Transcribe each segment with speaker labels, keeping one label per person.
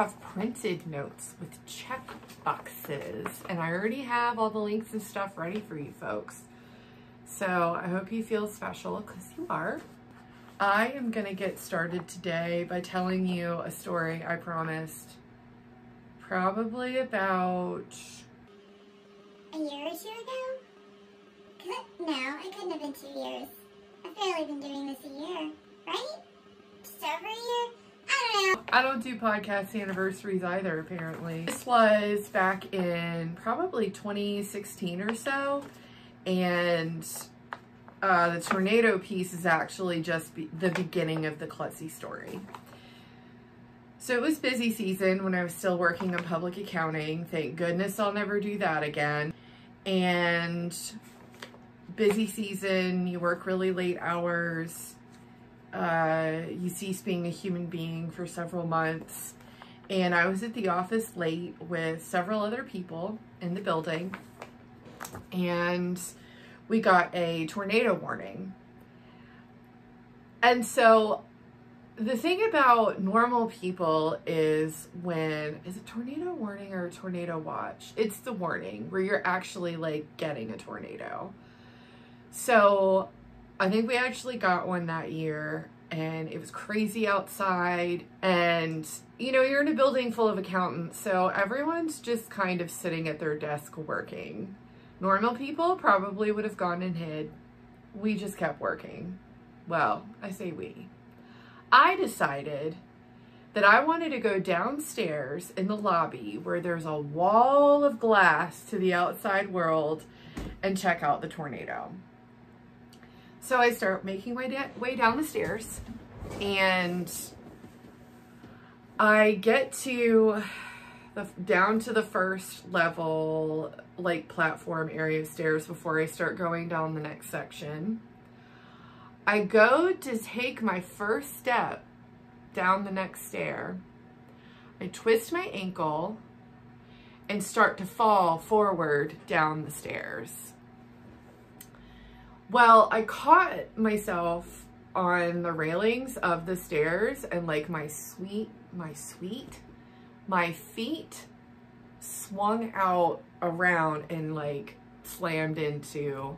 Speaker 1: have printed notes with check boxes, and I already have all the links and stuff ready for you folks. So I hope you feel special, because you are. I am gonna get started today by telling you a story I promised probably about
Speaker 2: a year or two ago? No, it couldn't have been 2 years. I've barely been doing this a year, right? Just over a year? I don't know.
Speaker 1: I don't do podcast anniversaries either, apparently. This was back in probably 2016 or so, and the tornado piece is actually just the beginning of the klutzy story. So it was busy season when I was still working in public accounting. Thank goodness I'll never do that again. And busy season, you work really late hours. You cease being a human being for several months. And I was at the office late with several other people in the building. And we got a tornado warning. And so the thing about normal people is is it tornado warning or a tornado watch? It's the warning where you're actually like getting a tornado. So I think we actually got one that year, and it was crazy outside, and you know, you're in a building full of accountants, so everyone's just kind of sitting at their desk working. Normal people probably would have gone and hid. We just kept working. Well, I say we. I decided that I wanted to go downstairs in the lobby where there's a wall of glass to the outside world and check out the tornado. So I start making my way down the stairs, and I get down to the first level, like platform area of stairs before I start going down the next section. I go to take my first step down the next stair. I twist my ankle and start to fall forward down the stairs. Well, I caught myself on the railings of the stairs, and like my feet swung out around and like slammed into,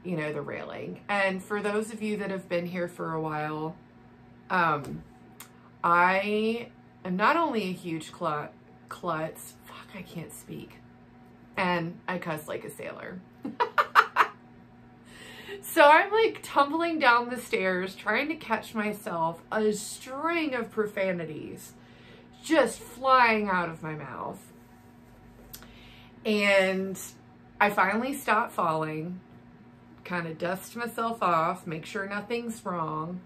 Speaker 1: you know, the railing. And for those of you that have been here for a while, I am not only a huge klutz, fuck, I can't speak, and I cuss like a sailor. So I'm like tumbling down the stairs, trying to catch myself, a string of profanities just flying out of my mouth. And I finally stop falling, kind of dust myself off, make sure nothing's wrong,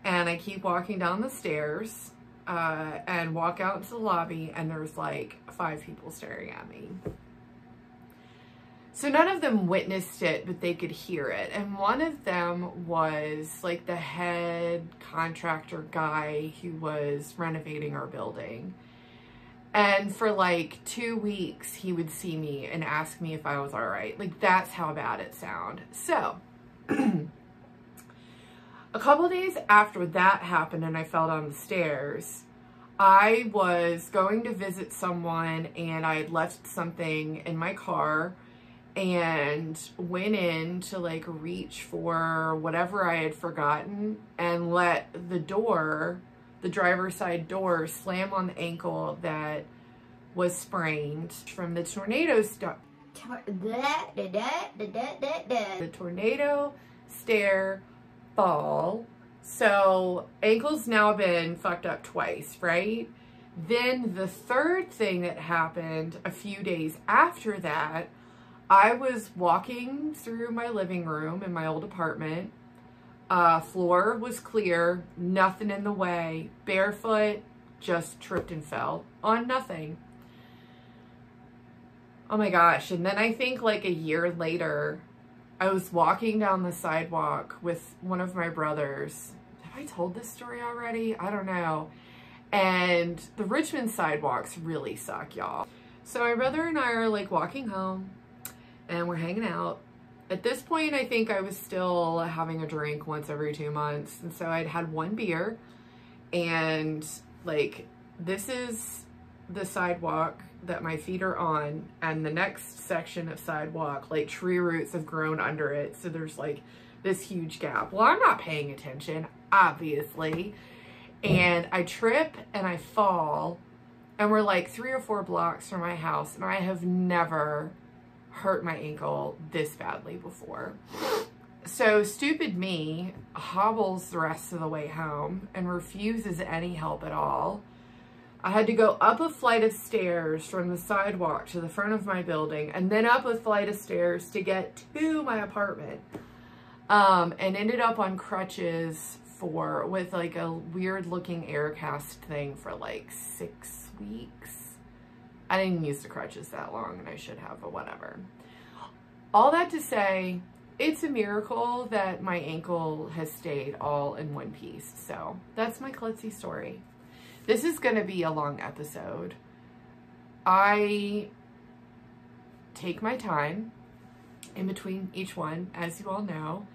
Speaker 1: and I keep walking down the stairs and walk out into the lobby, and there's like 5 people staring at me. So none of them witnessed it, but they could hear it. And one of them was like the head contractor guy who was renovating our building. And for like 2 weeks, he would see me and ask me if I was all right. Like, that's how bad it sounded. So a couple of days after that happened and I fell down the stairs, I was going to visit someone, and I had left something in my car and went in to like reach for whatever I had forgotten, and let the door, the driver's side door, slam on the ankle that was sprained from the tornado the tornado stair fall. So ankle's now been fucked up twice, right? Then the third thing that happened a few days after that, I was walking through my living room in my old apartment. Floor was clear, nothing in the way, barefoot, just tripped and fell on nothing. Oh my gosh. And then I think like a year later, I was walking down the sidewalk with one of my brothers. Have I told this story already? I don't know. And the Richmond sidewalks really suck, y'all. So my brother and I are like walking home, and we're hanging out. At this point, I think I was still having a drink once every 2 months. And so I'd had 1 beer, and like, this is the sidewalk that my feet are on, and the next section of sidewalk, like tree roots have grown under it. So there's like this huge gap. Well, I'm not paying attention, obviously. And I trip and I fall, and we're like 3 or 4 blocks from my house, and I have never hurt my ankle this badly before. So stupid me hobbles the rest of the way home and refuses any help at all. I had to go up a flight of stairs from the sidewalk to the front of my building, and then up a flight of stairs to get to my apartment. And ended up on crutches with like a weird looking Aircast thing for like 6 weeks. I didn't use the crutches that long, and I should have, but whatever. All that to say, it's a miracle that my ankle has stayed all in one piece. So that's my klutzy story. This is going to be a long episode. I take my time in between each one, as you all know,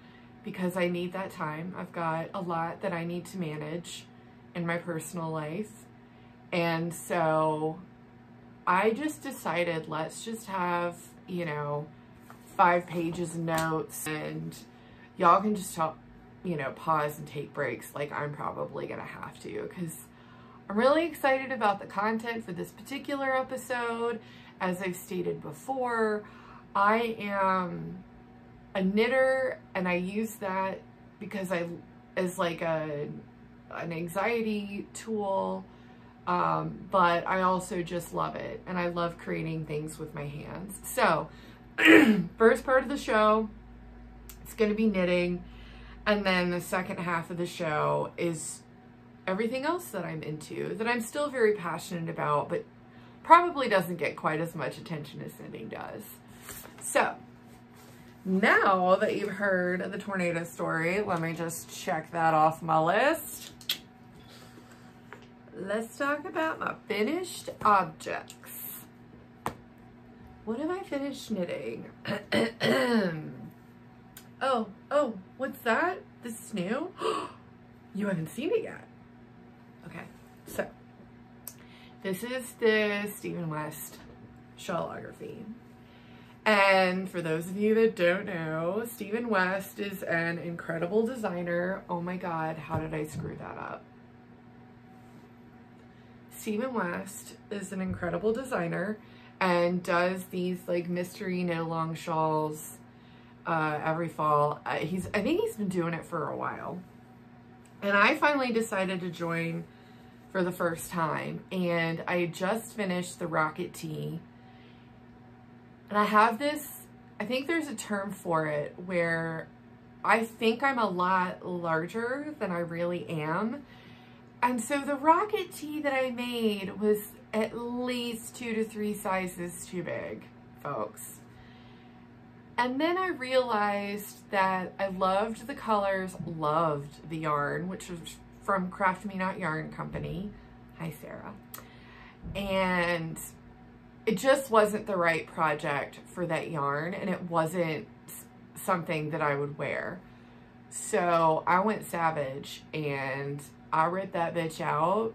Speaker 1: because I need that time. I've got a lot that I need to manage in my personal life. And so I just decided, let's just have, you know, 5 pages of notes, and y'all can just talk, you know, pause and take breaks like I'm probably gonna have to, because I'm really excited about the content for this particular episode. As I've stated before, I am a knitter, and I use that because as like an anxiety tool, but I also just love it, and I love creating things with my hands. So first part of the show, it's going to be knitting, and then the second half of the show is everything else that I'm into, that I'm still very passionate about, but probably doesn't get quite as much attention as knitting does. So now that you've heard the tornado story, let me just check that off my list. Let's talk about my finished objects. What have I finished knitting? Oh, what's that? This is new? You haven't seen it yet. Okay, so this is the Stephen West shawlography. And for those of you that don't know, Stephen West is an incredible designer. Oh my God, how did I screw that up? Stephen West is an incredible designer and does these like mystery knit-along shawls every fall. I think he's been doing it for a while. And I finally decided to join for the first time, and I just finished the Rocket Tee. And I have this, I think there's a term for it, where I think I'm a lot larger than I really am. And so the Rocket Tee that I made was at least 2 to 3 sizes too big, folks. And then I realized that I loved the colors, loved the yarn, which was from Craft Me Not Yarn Company. Hi, Sarah. And it just wasn't the right project for that yarn, and it wasn't something that I would wear. So I went savage and I ripped that bitch out,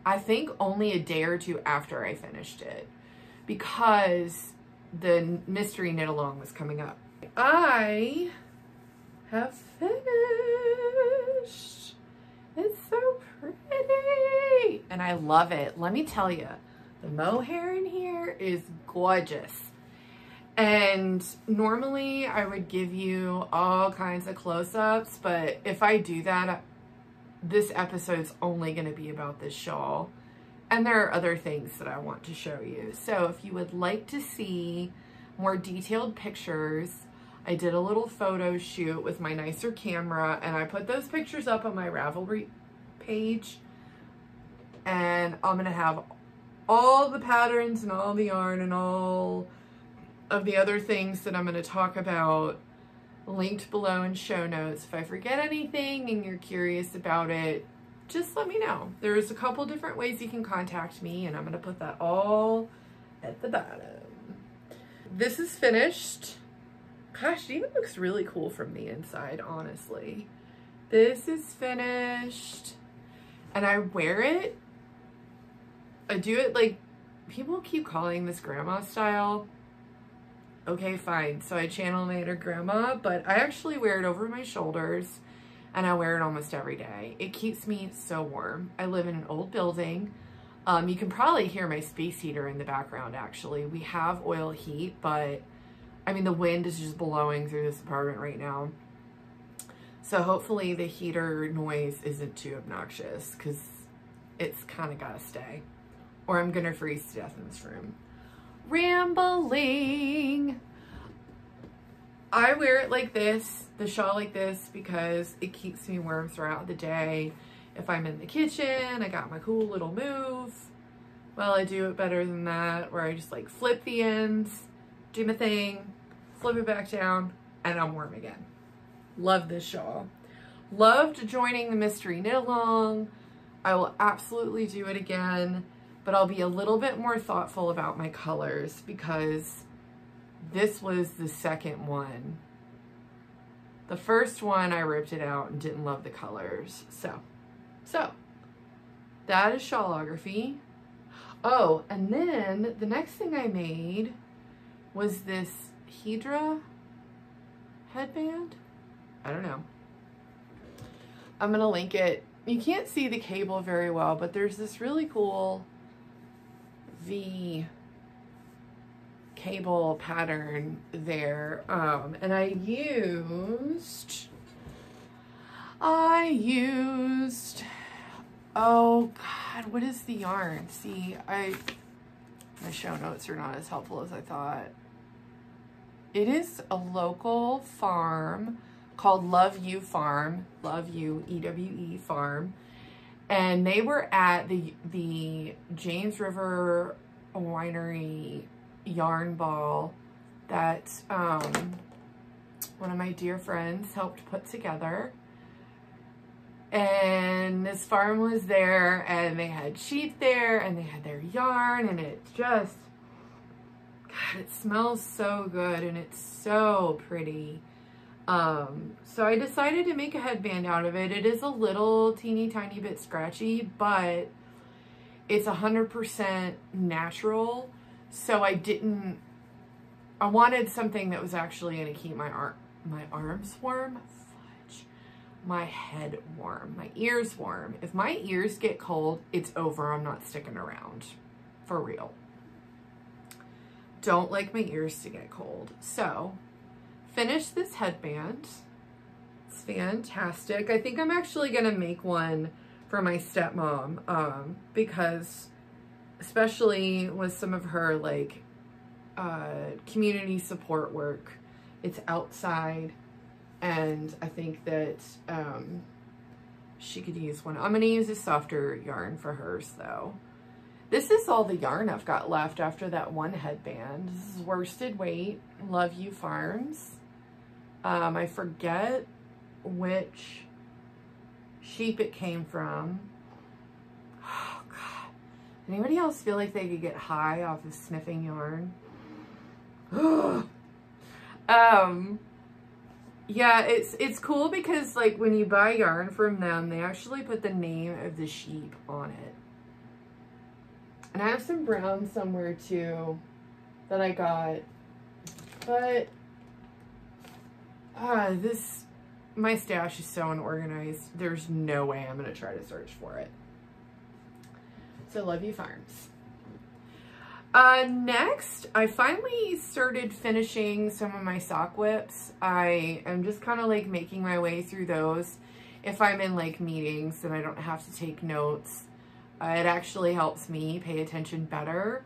Speaker 1: I think only a day or 2 after I finished it, because the mystery knit along was coming up. I have finished. It's so pretty and I love it. Let me tell you, the mohair in here is gorgeous. And normally I would give you all kinds of close-ups, but if I do that, this episode's only going to be about this shawl. And there are other things that I want to show you. So if you would like to see more detailed pictures, I did a little photo shoot with my nicer camera, and I put those pictures up on my Ravelry page. And I'm going to have all the patterns and all the yarn and all of the other things that I'm going to talk about linked below in show notes. If I forget anything and you're curious about it, just let me know. There's a couple different ways you can contact me, and I'm going to put that all at the bottom. This is finished. Gosh, it even looks really cool from the inside, honestly. This is finished, and I wear it I do it like, people keep calling this grandma style. Okay, fine. So I channel my inner grandma, but I actually wear it over my shoulders and I wear it almost every day. It keeps me so warm. I live in an old building. You can probably hear my space heater in the background, actually. We have oil heat, but I mean, the wind is just blowing through this apartment right now. So hopefully the heater noise isn't too obnoxious, because it's kind of got to stay, or I'm going to freeze to death in this room. Rambling. I wear it like this, the shawl like this, because it keeps me warm throughout the day. If I'm in the kitchen, I got my cool little move. Well, I do it better than that, where I just like flip the ends, do my thing, flip it back down, and I'm warm again. Love this shawl. Loved joining the mystery knit along. I will absolutely do it again, but I'll be a little bit more thoughtful about my colors, because this was the second one. The first one, I ripped it out and didn't love the colors. So that is shawlography. Oh, and then the next thing I made was this Hydra headband. I don't know. I'm gonna link it. You can't see the cable very well, but there's this really cool V cable pattern there. And I used, oh God, what is the yarn? See, my show notes are not as helpful as I thought. It is a local farm called Love You Farm, Love You, E-W-E Farm. And they were at the James River Winery yarn ball that one of my dear friends helped put together. And this farm was there, and they had sheep there, and they had their yarn, and it just, God, it smells so good, and it's so pretty. So I decided to make a headband out of it. It is a little teeny tiny bit scratchy, but it's 100% natural. So I wanted something that was actually going to keep my arms warm, my head warm, my ears warm. If my ears get cold, it's over. I'm not sticking around, for real. Don't like my ears to get cold. So finish this headband. It's fantastic. I think I'm actually gonna make one for my stepmom, because especially with some of her like community support work, it's outside, and I think that she could use one. I'm gonna use a softer yarn for hers though. This is all the yarn I've got left after that one headband. This is worsted weight, Love You Farms. I forget which sheep it came from. Oh God. Anybody else feel like they could get high off of sniffing yarn? Yeah, it's cool because like when you buy yarn from them, they actually put the name of the sheep on it. And I have some brown somewhere too that I got, but my stash is so unorganized. There's no way I'm gonna try to search for it. So Love You Farms. Next, I finally started finishing some of my sock whips. I am just kind of like making my way through those. If I'm in like meetings, then I don't have to take notes. It actually helps me pay attention better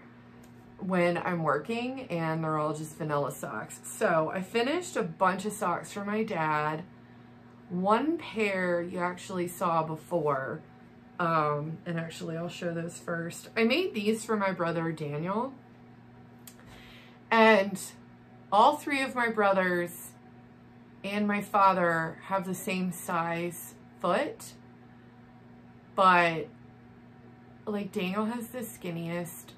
Speaker 1: when I'm working, and they're all just vanilla socks. So I finished a bunch of socks for my dad. One pair you actually saw before. And actually I'll show those first. I made these for my brother Daniel, and all three of my brothers and my father have the same size foot, but like Daniel has the skinniest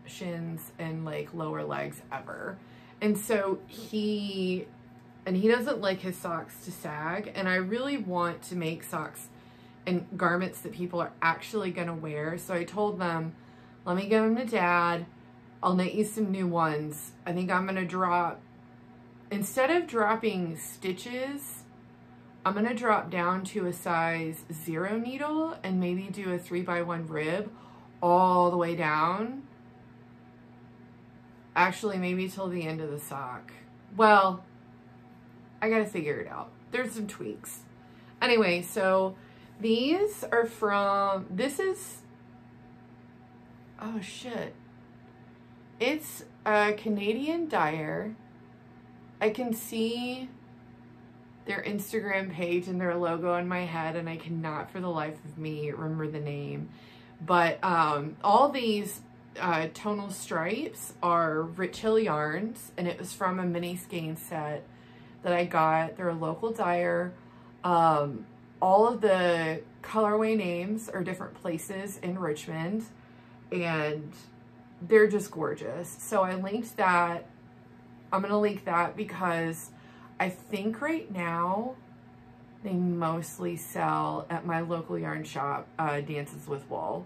Speaker 1: shins and like lower legs ever, and so he doesn't like his socks to sag, and I really want to make socks and garments that people are actually gonna wear. So I told them, Let me give them to Dad. I'll knit you some new ones. I think I'm going to drop, instead of dropping stitches, I'm going to drop down to a size 0 needle and maybe do a 3x1 rib all the way down. Actually, maybe till the end of the sock. Well, I got to figure it out. There's some tweaks. Anyway, so these are from, this is, oh shit. It's a Canadian dyer. I can see their Instagram page and their logo in my head, and I cannot for the life of me remember the name. But all these tonal stripes are Rich Hill yarns, and it was from a mini skein set that I got. They're a local dyer. All of the colorway names are different places in Richmond, and they're just gorgeous. So I linked that. I'm gonna link that because I think right now they mostly sell at my local yarn shop, Dances with Wool,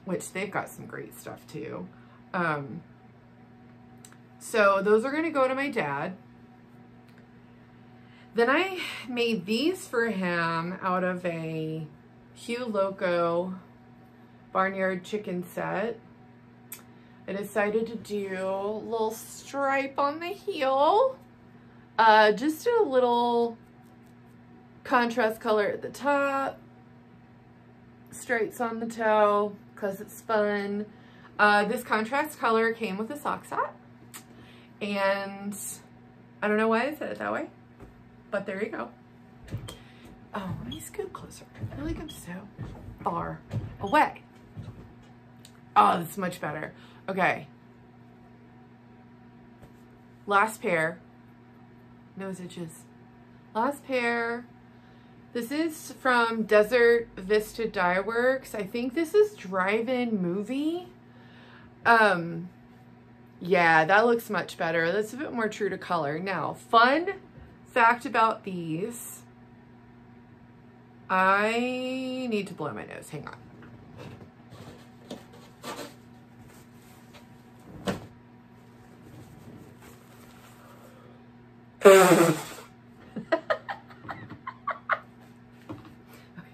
Speaker 1: which they've got some great stuff too. So those are gonna go to my dad. Then I made these for him out of a Hugh Loco Barnyard Chicken set. I decided to do a little stripe on the heel. Just a little contrast color at the top, stripes on the toe, because it's fun. This contrast color came with a sock set, and I don't know why I said it that way, but there you go. Oh, let me scoot closer. I feel like I'm so far away. Oh, that's much better. Okay. Last pair. Nose itches. Last pair. This is from Desert Vista Dye Works. I think this is Drive-In Movie. Yeah, that looks much better. That's a bit more true to color. Now, fun fact about these. I need to blow my nose. Hang on.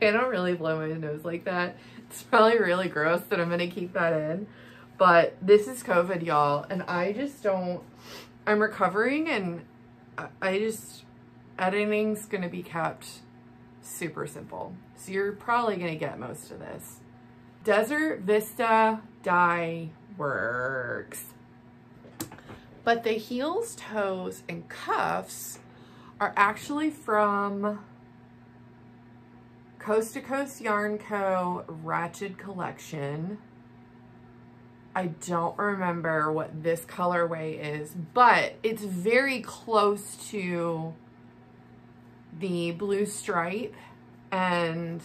Speaker 1: I don't really blow my nose like that. It's probably really gross that I'm gonna keep that in. But this is COVID, y'all, and I just don't, I'm recovering, and editing's gonna be kept super simple. So you're probably gonna get most of this. Desert Vista Dye Works. But the heels, toes, and cuffs are actually from Coast to Coast Yarn Co. Ratchet Collection. I don't remember what this colorway is, but it's very close to the blue stripe. And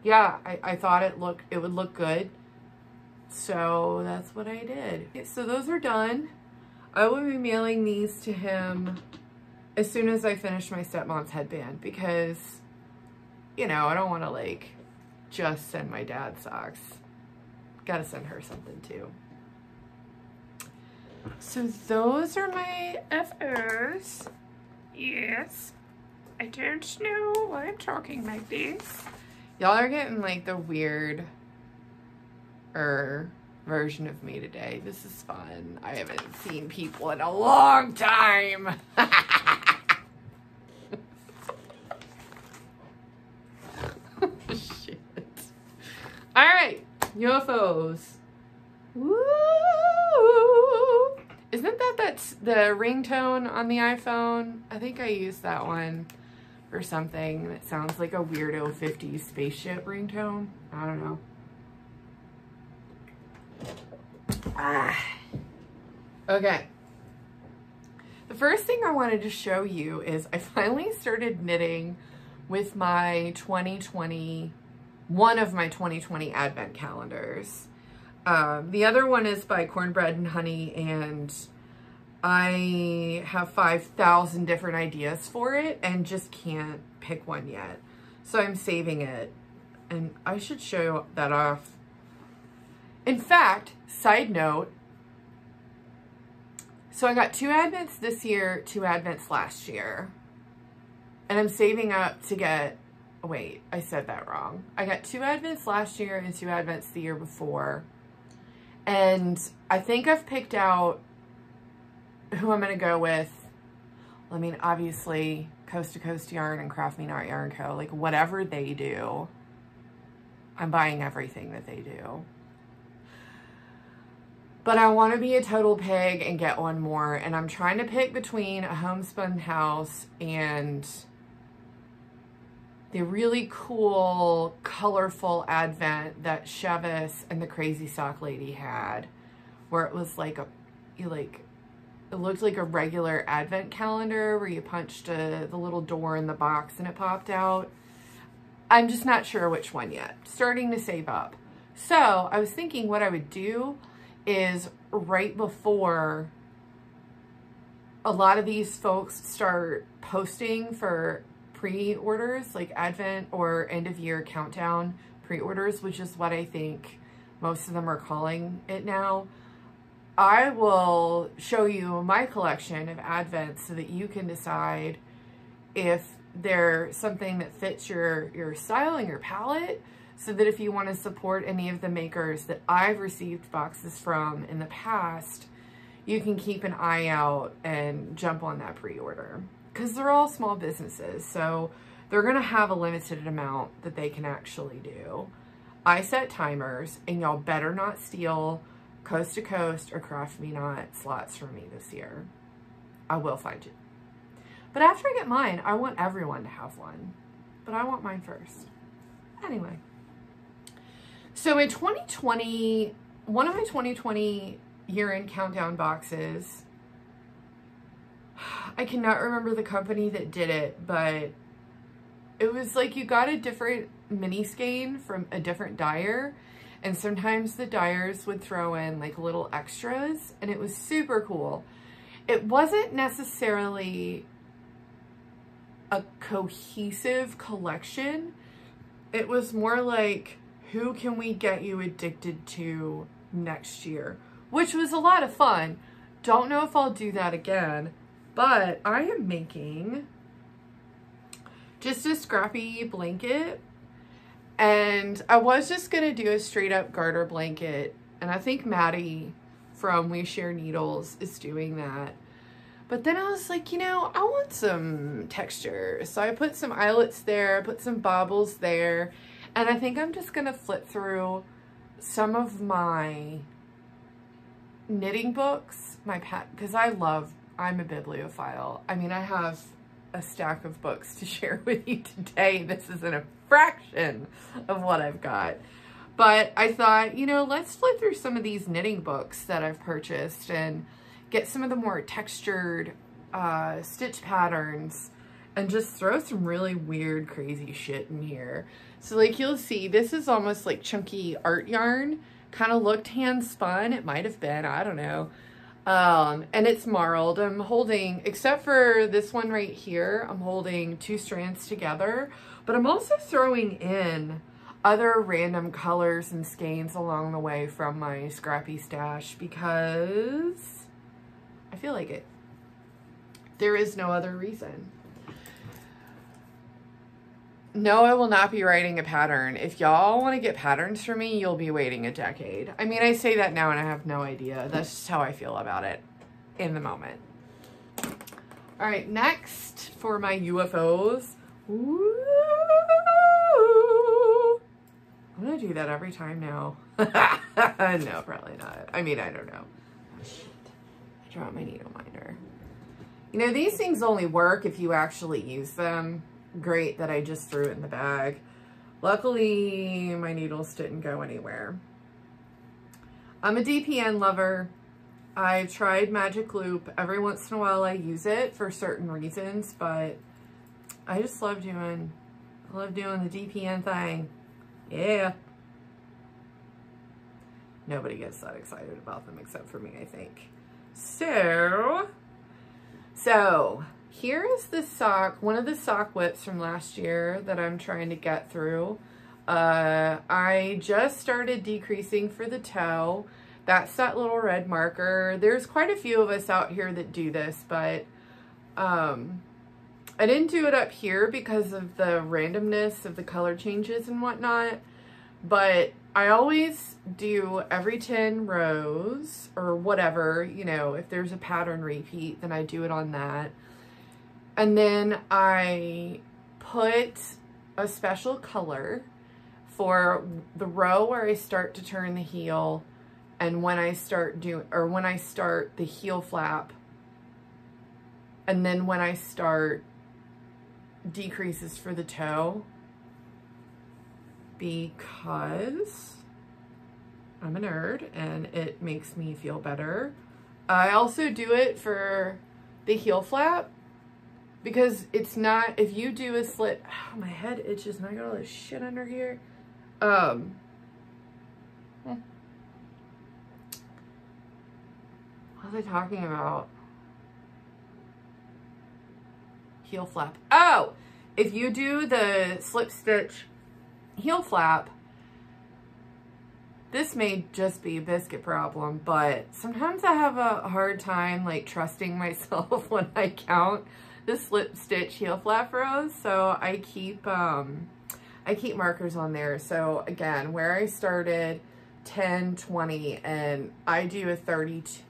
Speaker 1: yeah, I thought it would look good. So that's what I did. Okay, so those are done. I will be mailing these to him as soon as I finish my stepmom's headband, because, you know, I don't want to like just send my dad socks. Gotta send her something too. So those are my FOs. Yes. I don't know why I'm talking like this. Y'all are getting like the weird version of me today. This is fun. I haven't seen people in a long time. Shit. All right, UFOs. Woo! Isn't that's the ringtone on the iPhone? I think I used that one for something that sounds like a weirdo 50s spaceship ringtone. I don't know. Okay. The first thing I wanted to show you is I finally started knitting with my 2020, one of my 2020 advent calendars. The other one is by Cornbread and Honey, and I have 5,000 different ideas for it and just can't pick one yet. So I'm saving it, and I show that off In fact, side note, so I got 2 Advents this year, 2 Advents last year. And I'm saving up to get, wait, I said that wrong. I got 2 Advents last year and 2 Advents the year before. And I think I've picked out who I'm going to go with. I mean, obviously, Coast to Coast Yarn and Craft Me Not Yarn Co. Like, whatever they do, I'm buying everything that they do. But I want to be a total pig and get one more. And I'm trying to pick between a Homespun House and the really cool, colorful Advent that Chevis and the Crazy Sock Lady had. Where it was like it looked like a regular Advent calendar where you punched the little door in the box and it popped out. I'm just not sure which one yet. Starting to save up. So I was thinking what I would do is right before a lot of these folks start posting for pre-orders, like Advent or end of year countdown pre-orders, which is what I think most of them are calling it now. I will show you my collection of Advents so that you can decide if they're something that fits your style and your palette, so that if you want to support any of the makers that I've received boxes from in the past, you can keep an eye out and jump on that pre-order. Because they're all small businesses, so they're going to have a limited amount that they can actually do. I set timers, and y'all better not steal Coast to Coast or Craft Me Not slots from me this year. I will find you. But after I get mine, I want everyone to have one. But I want mine first. Anyway. So in 2020, one of my 2020 year-end countdown boxes, I cannot remember the company that did it, but it was like you got a different mini skein from a different dyer, and sometimes the dyers would throw in like little extras, and it was super cool. It wasn't necessarily a cohesive collection. It was more like, who can we get you addicted to next year? Which was a lot of fun. Don't know if I'll do that again, but I am making just a scrappy blanket. And I was just going to do a straight up garter blanket. And I think Maddie from We Share Needles is doing that. But then I was like, you know, I want some texture. So I put some eyelets there, put some baubles there. And I think I'm just going to flip through some of my knitting books, because I'm a bibliophile. I mean, I have a stack of books to share with you today. This isn't a fraction of what I've got. But I thought, you know, let's flip through some of these knitting books that I've purchased and get some of the more textured stitch patterns and just throw some really weird, crazy shit in here. So like you'll see, this is almost like chunky art yarn. Kind of looked hand spun. It might have been, I don't know. And it's marled. I'm holding, except for this one right here, I'm holding 2 strands together, but I'm also throwing in other random colors and skeins along the way from my scrappy stash because I feel like it. There is no other reason. No, I will not be writing a pattern. If y'all want to get patterns from me, you'll be waiting a decade. I mean, I say that now and I have no idea. That's just how I feel about it in the moment. All right, next for my UFOs. Ooh, I'm going to do that every time now. No, probably not. I mean, I don't know. Oh, shit. I dropped my needle minder. You know, these things only work if you actually use them. Great that I just threw it in the bag. Luckily, my needles didn't go anywhere. I'm a DPN lover. I've tried Magic Loop. Every once in a while I use it for certain reasons, but I just love doing the DPN thing. Yeah. Nobody gets that excited about them except for me, I think. So here is the sock, one of the sock whips from last year that I'm trying to get through. I just started decreasing for the toe. That's that little red marker. There's quite a few of us out here that do this, but I didn't do it up here because of the randomness of the color changes and whatnot, but I always do every 10 rows or whatever, you know, if there's a pattern repeat, then I do it on that. And then I put a special color for the row where I start to turn the heel, and when I start the heel flap, and then when I start decreases for the toe, because I'm a nerd and it makes me feel better. I also do it for the heel flap because it's not, if you do a slit, oh, my head itches and I got all this shit under here. What was I talking about? Heel flap. Oh, if you do the slip stitch heel flap, this may just be a biscuit problem, but sometimes I have a hard time like trusting myself when I count the slip stitch heel flap rows. So I keep markers on there. So again, where I started 10, 20, and I do a 32.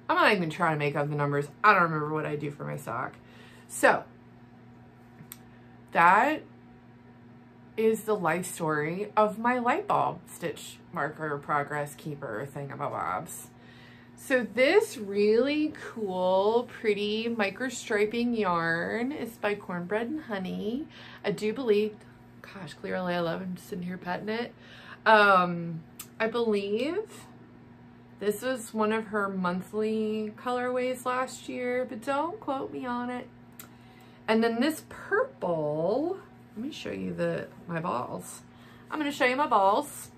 Speaker 1: I'm not even trying to make up the numbers. I don't remember what I do for my sock. So that is the life story of my light bulb stitch marker progress keeper thingamabobs. So this really cool, pretty micro striping yarn is by Cornbread and Honey. I do believe, gosh, clearly I love it. I'm just sitting here petting it. I believe this was one of her monthly colorways last year, but don't quote me on it. And then this purple, let me show you my balls. I'm going to show you my balls.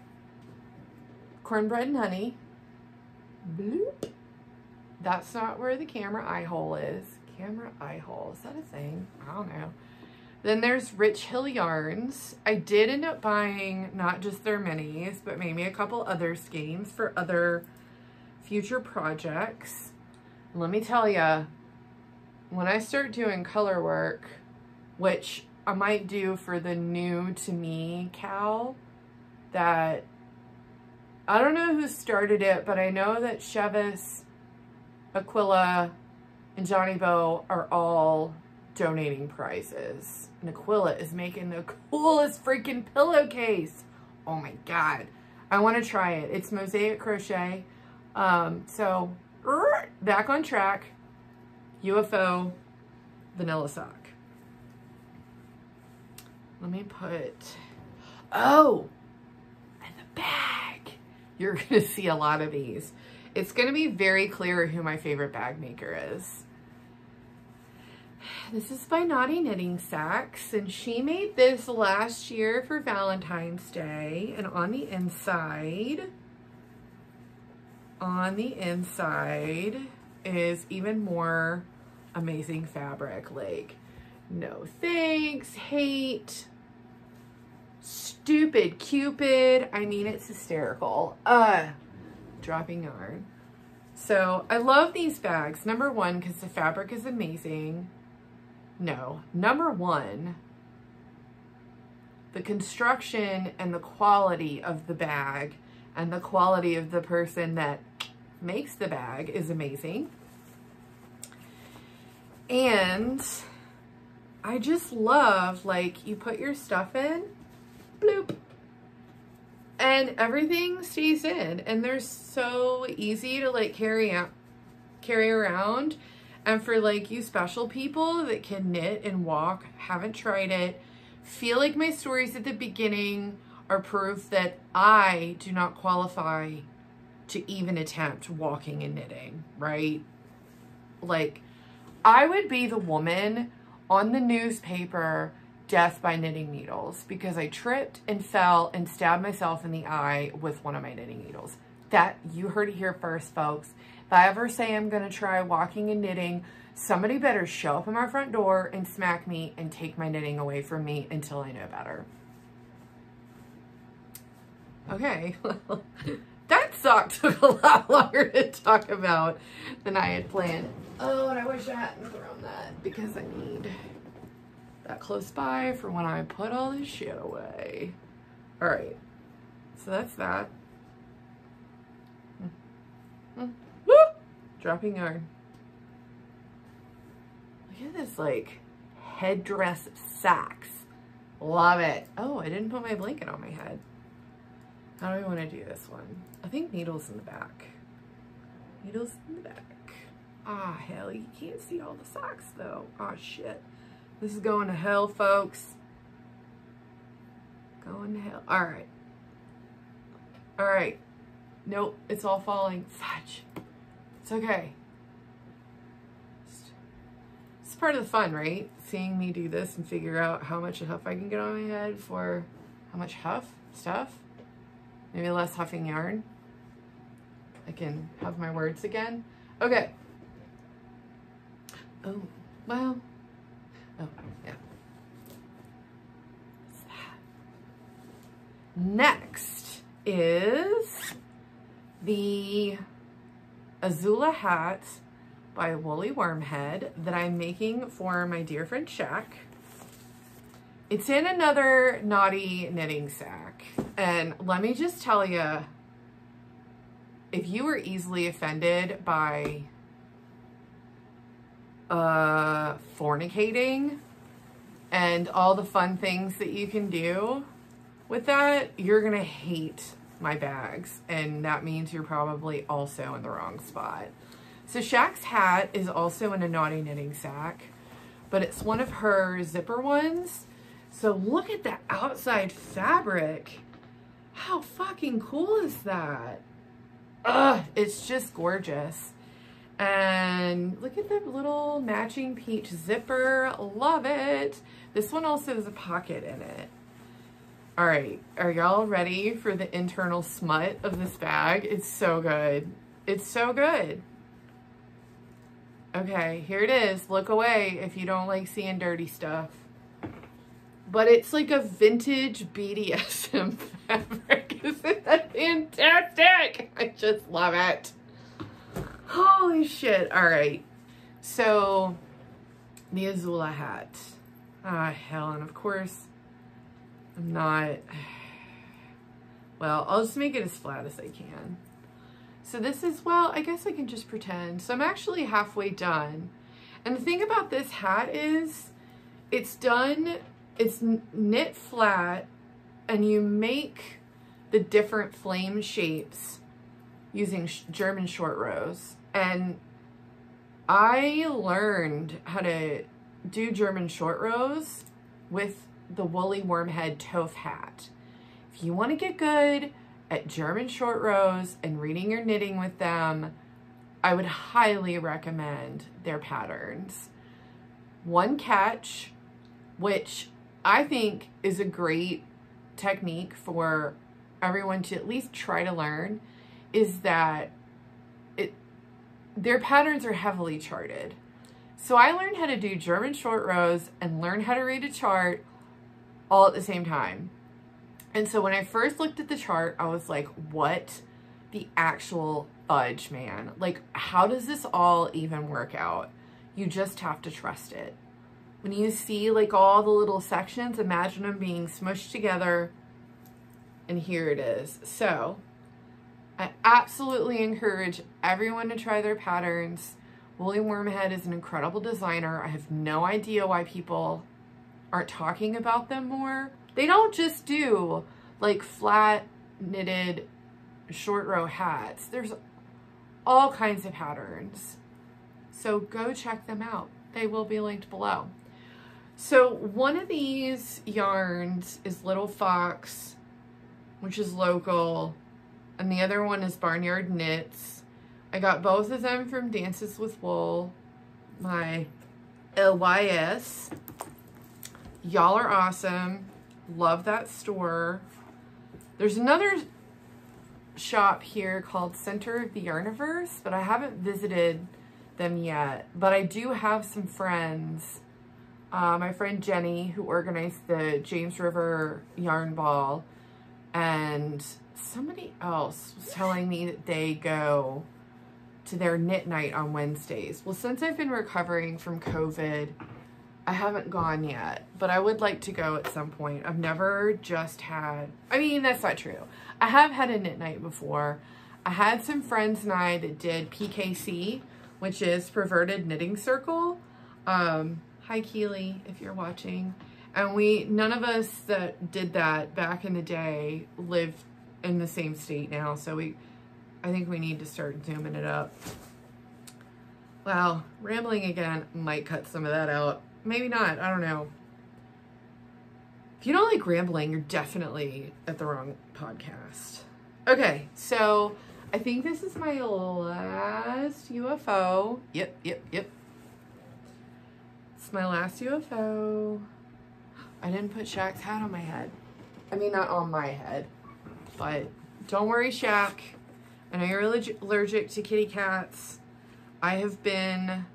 Speaker 1: Cornbread and Honey. Bloop. That's not where the camera eye hole is. Camera eye hole, is that a thing? I don't know. Then there's Rich Hill Yarns. I did end up buying not just their minis, but maybe a couple other skeins for other future projects. Let me tell ya, when I start doing color work, which I might do for the new to me cowl, that I don't know who started it, but I know that Chevis, Aquila, and Johnny Bow are all donating prizes. And Aquila is making the coolest freaking pillowcase. Oh my God. I want to try it. It's Mosaic Crochet. So back on track. UFO vanilla sock. Let me put, oh, and the bag. You're going to see a lot of these. It's going to be very clear who my favorite bag maker is. This is by Naughty Knitting Sacks, and she made this last year for Valentine's Day. And on the inside is even more amazing fabric, like no thanks, hate, stupid Cupid. I mean, it's hysterical. Dropping yarn. So I love these bags. Number one, because the fabric is amazing. No, number one, the construction and the quality of the bag and the quality of the person that makes the bag is amazing. And I just love, like, you put your stuff in, bloop, and everything stays in, and they're so easy to like carry around. And for like you special people that can knit and walk, haven't tried it, feel like my stories at the beginning are proof that I do not qualify to even attempt walking and knitting, right? Like, I would be the woman on the newspaper, death by knitting needles, because I tripped and fell and stabbed myself in the eye with one of my knitting needles. That, you heard it here first, folks. If I ever say I'm going to try walking and knitting, somebody better show up at my front door and smack me and take my knitting away from me until I know better. Okay. That sock took a lot longer to talk about than I had planned. Oh, and I wish I hadn't thrown that because I need that close by for when I put all this shit away. All right. So that's that. Woo! Dropping yarn. Look at this, like, headdress sacks. Love it. Oh, I didn't put my blanket on my head. How do I want to do this one? I think needles in the back. Needles in the back. Ah, hell, you can't see all the socks, though. Ah, shit. This is going to hell, folks. Going to hell. All right. All right. Nope, it's all falling. Fudge. It's okay. It's part of the fun, right? Seeing me do this and figure out how much huff I can get on my head for how much huff stuff. Maybe less huffing yarn. I can have my words again. Okay. Oh, well. Oh, yeah. What's that? Next is the Azula hat by Woolly Wormhead that I'm making for my dear friend Shaq. It's in another naughty knitting sack. And let me just tell you, if you were easily offended by fornicating and all the fun things that you can do with that, you're gonna hate my bags. And that means you're probably also in the wrong spot. So Shaq's hat is also in a naughty knitting sack, but it's one of her zipper ones. So look at the outside fabric. How fucking cool is that? Ugh, it's just gorgeous. And look at that little matching peach zipper. Love it. This one also has a pocket in it. All right, are y'all ready for the internal smut of this bag? It's so good. It's so good. Okay, here it is. Look away if you don't like seeing dirty stuff. But it's like a vintage BDSM fabric. Isn't that fantastic? I just love it. Holy shit. All right. So the Azula hat. Ah, hell. And of course, I'm not, well, I'll just make it as flat as I can. So this is, well, I guess I can just pretend. So I'm actually halfway done. And the thing about this hat is it's done, it's knit flat, and you make the different flame shapes using German short rows. And I learned how to do German short rows with the Woolly Wormhead Toph hat. If you want to get good at German short rows and reading your knitting with them, I would highly recommend their patterns. One catch, which I think is a great technique for everyone to at least try to learn, is that their patterns are heavily charted. So I learned how to do German short rows and learn how to read a chart all at the same time. And so when I first looked at the chart, I was like, what the actual fudge, man? Like, how does this all even work out? You just have to trust it. When you see like all the little sections, imagine them being smushed together, and here it is. So I absolutely encourage everyone to try their patterns. Woolly Wormhead is an incredible designer. I have no idea why people aren't talking about them more. They don't just do like flat knitted short row hats. There's all kinds of patterns. So go check them out. They will be linked below. So one of these yarns is Little Fox, which is local, and the other one is Barnyard Knits. I got both of them from Dances with Wool, my LYS. Y'all are awesome. Love that store. There's another shop here called Center of the Yarniverse, but I haven't visited them yet. But I do have some friends. My friend Jenny, who organized the James River Yarn Ball, and somebody else was telling me that they go to their knit night on Wednesdays. Well, since I've been recovering from COVID, I haven't gone yet, but I would like to go at some point. I've never just had, I mean, that's not true. I have had a knit night before. I had some friends and I that did PKC, which is Perverted Knitting Circle. Hi Keely, if you're watching. And none of us that did that back in the day live in the same state now. So I think we need to start zooming it up. Wow, rambling again. Might cut some of that out. Maybe not, I don't know. If you don't like rambling, you're definitely at the wrong podcast. Okay, so I think this is my last UFO. Yep. It's my last UFO. I didn't put Shaq's hat on my head. I mean, not on my head, but don't worry, Shaq. I know you're allergic to kitty cats. I have been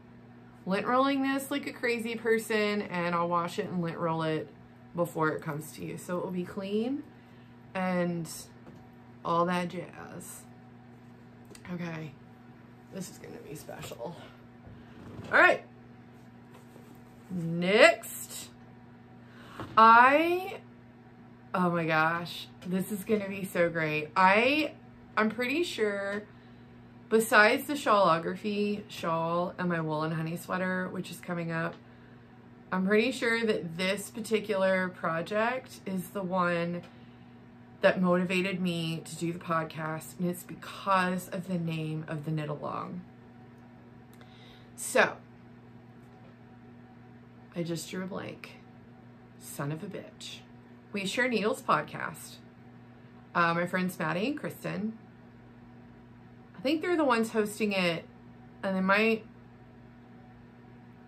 Speaker 1: lint rolling this like a crazy person, and I'll wash it and lint roll it before it comes to you. So it will be clean and all that jazz. Okay, this is gonna be special. All right, next. Oh my gosh, this is gonna be so great. I'm pretty sure, besides the Shawlography shawl and my Wool and Honey sweater, which is coming up, I'm pretty sure that this particular project is the one that motivated me to do the podcast, and it's because of the name of the knit along. So, I just drew a blank. Son of a bitch. We Share Needles podcast. My friends Maddie and Kristen. I think they're the ones hosting it, and they might,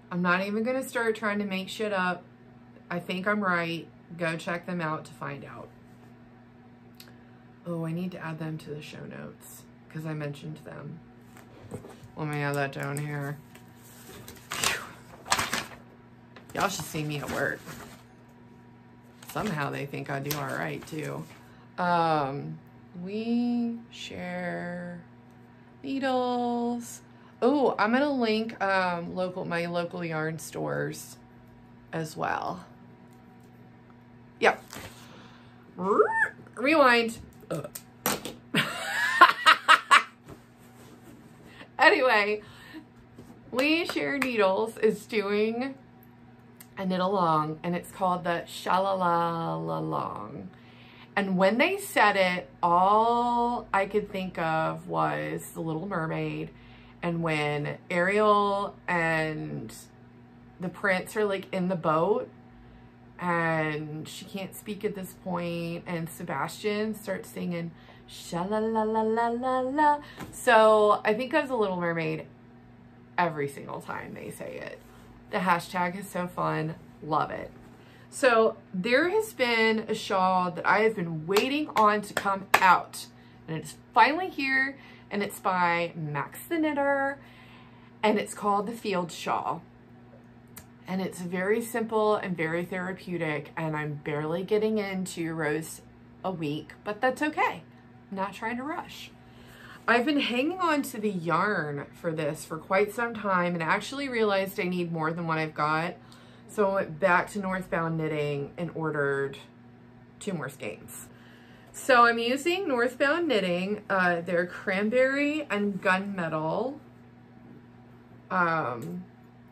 Speaker 1: I'm not even gonna start trying to make shit up. I think I'm right. Go check them out to find out. Oh, I need to add them to the show notes because I mentioned them. Let me add that down here. Y'all should see me at work. Somehow they think I do all right too. We Share Needles. Oh, I'm gonna link my local yarn stores as well. Yep. Rewind. Anyway, We Share Needles is doing a knit along, and it's called the Shalalalong. And when they said it, all I could think of was The Little Mermaid, and when Ariel and the prince are like in the boat and she can't speak at this point, and Sebastian starts singing sha-la-la-la-la-la-la. So I think of The Little Mermaid every single time they say it. The hashtag is so fun. Love it. So there has been a shawl that I have been waiting on to come out, and it's finally here, and it's by Max the Knitter, and it's called the Field Shawl. And it's very simple and very therapeutic, and I'm barely getting in 2 rows a week, but that's okay. I'm not trying to rush. I've been hanging on to the yarn for this for quite some time, and actually realized I need more than what I've got. So I went back to Northbound Knitting and ordered 2 more skeins. So I'm using Northbound Knitting, their cranberry and gunmetal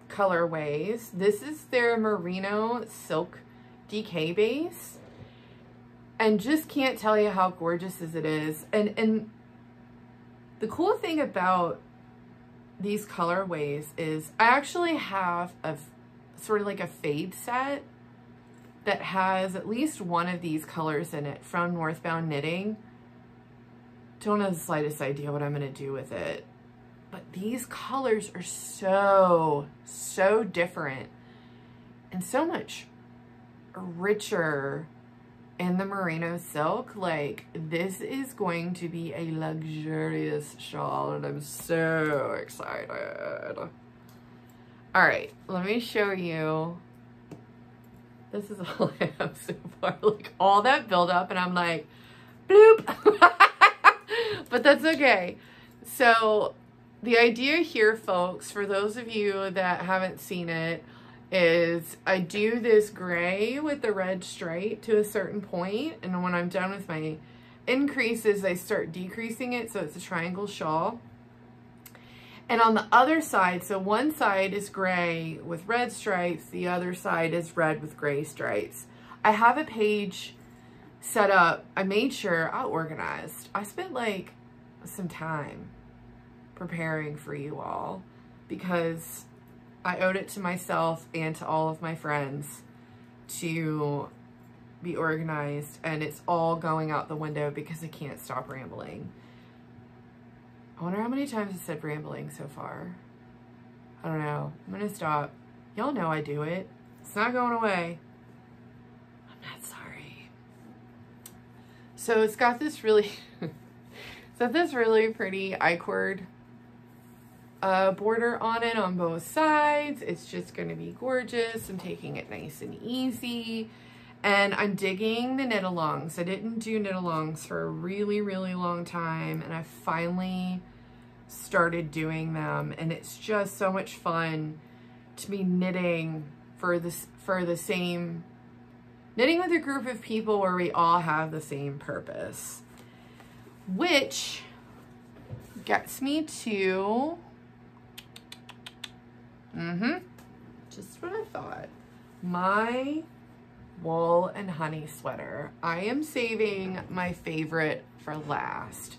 Speaker 1: colorways. This is their merino silk DK base, and just can't tell you how gorgeous it is. And the cool thing about these colorways is I actually have a sort of like a fade set that has at least one of these colors in it from Northbound Knitting. Don't have the slightest idea what I'm going to do with it. But these colors are so different and so much richer in the merino silk. Like, this is going to be a luxurious shawl, and I'm so excited. All right, let me show you. This is all I have so far. Like, all that build up, and I'm like, Bloop. But that's okay. So the idea here, folks, for those of you that haven't seen it, is I do this gray with the red stripe to a certain point, and when I'm done with my increases, I start decreasing it so it's a triangle shawl. And on the other side, so one side is gray with red stripes, the other side is red with gray stripes. I have a page set up. I made sure I organized. I spent like some time preparing for you all because I owed it to myself and to all of my friends to be organized, and it's all going out the window because I can't stop rambling. I wonder how many times I said rambling so far. I don't know. I'm gonna stop. Y'all know I do it. It's not going away. I'm not sorry. So it's got this really, pretty I-cord border on it on both sides. It's just gonna be gorgeous. I'm taking it nice and easy. And I'm digging the knit-alongs. I didn't do knit-alongs for a really, really long time, and I finally started doing them, and it's just so much fun to be knitting knitting with a group of people where we all have the same purpose. Which gets me to, just what I thought, my wool and honey sweater. I am saving my favorite for last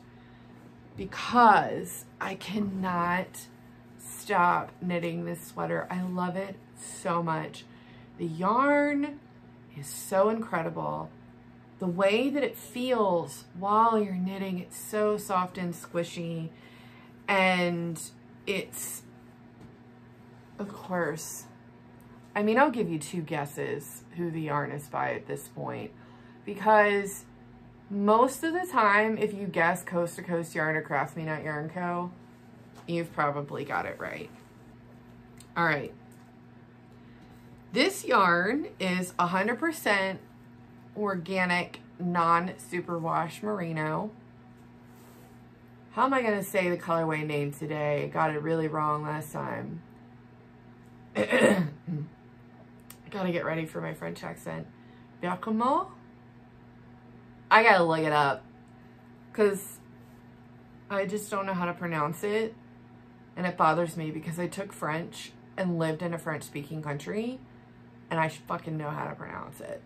Speaker 1: because I cannot stop knitting this sweater. I love it so much. The yarn is so incredible. The way that it feels while you're knitting, it's so soft and squishy, and it's, of course, I mean, I'll give you two guesses who the yarn is by at this point, because most of the time, if you guess Coast to Coast Yarn or Craft Me Not Yarn Co., you've probably got it right. All right. This yarn is 100% organic, non-superwash merino. How am I going to say the colorway name today? I got it really wrong last time. Gotta get ready for my French accent. Bergamo? I gotta look it up because I just don't know how to pronounce it, and it bothers me because I took French and lived in a French-speaking country, and I fucking know how to pronounce it.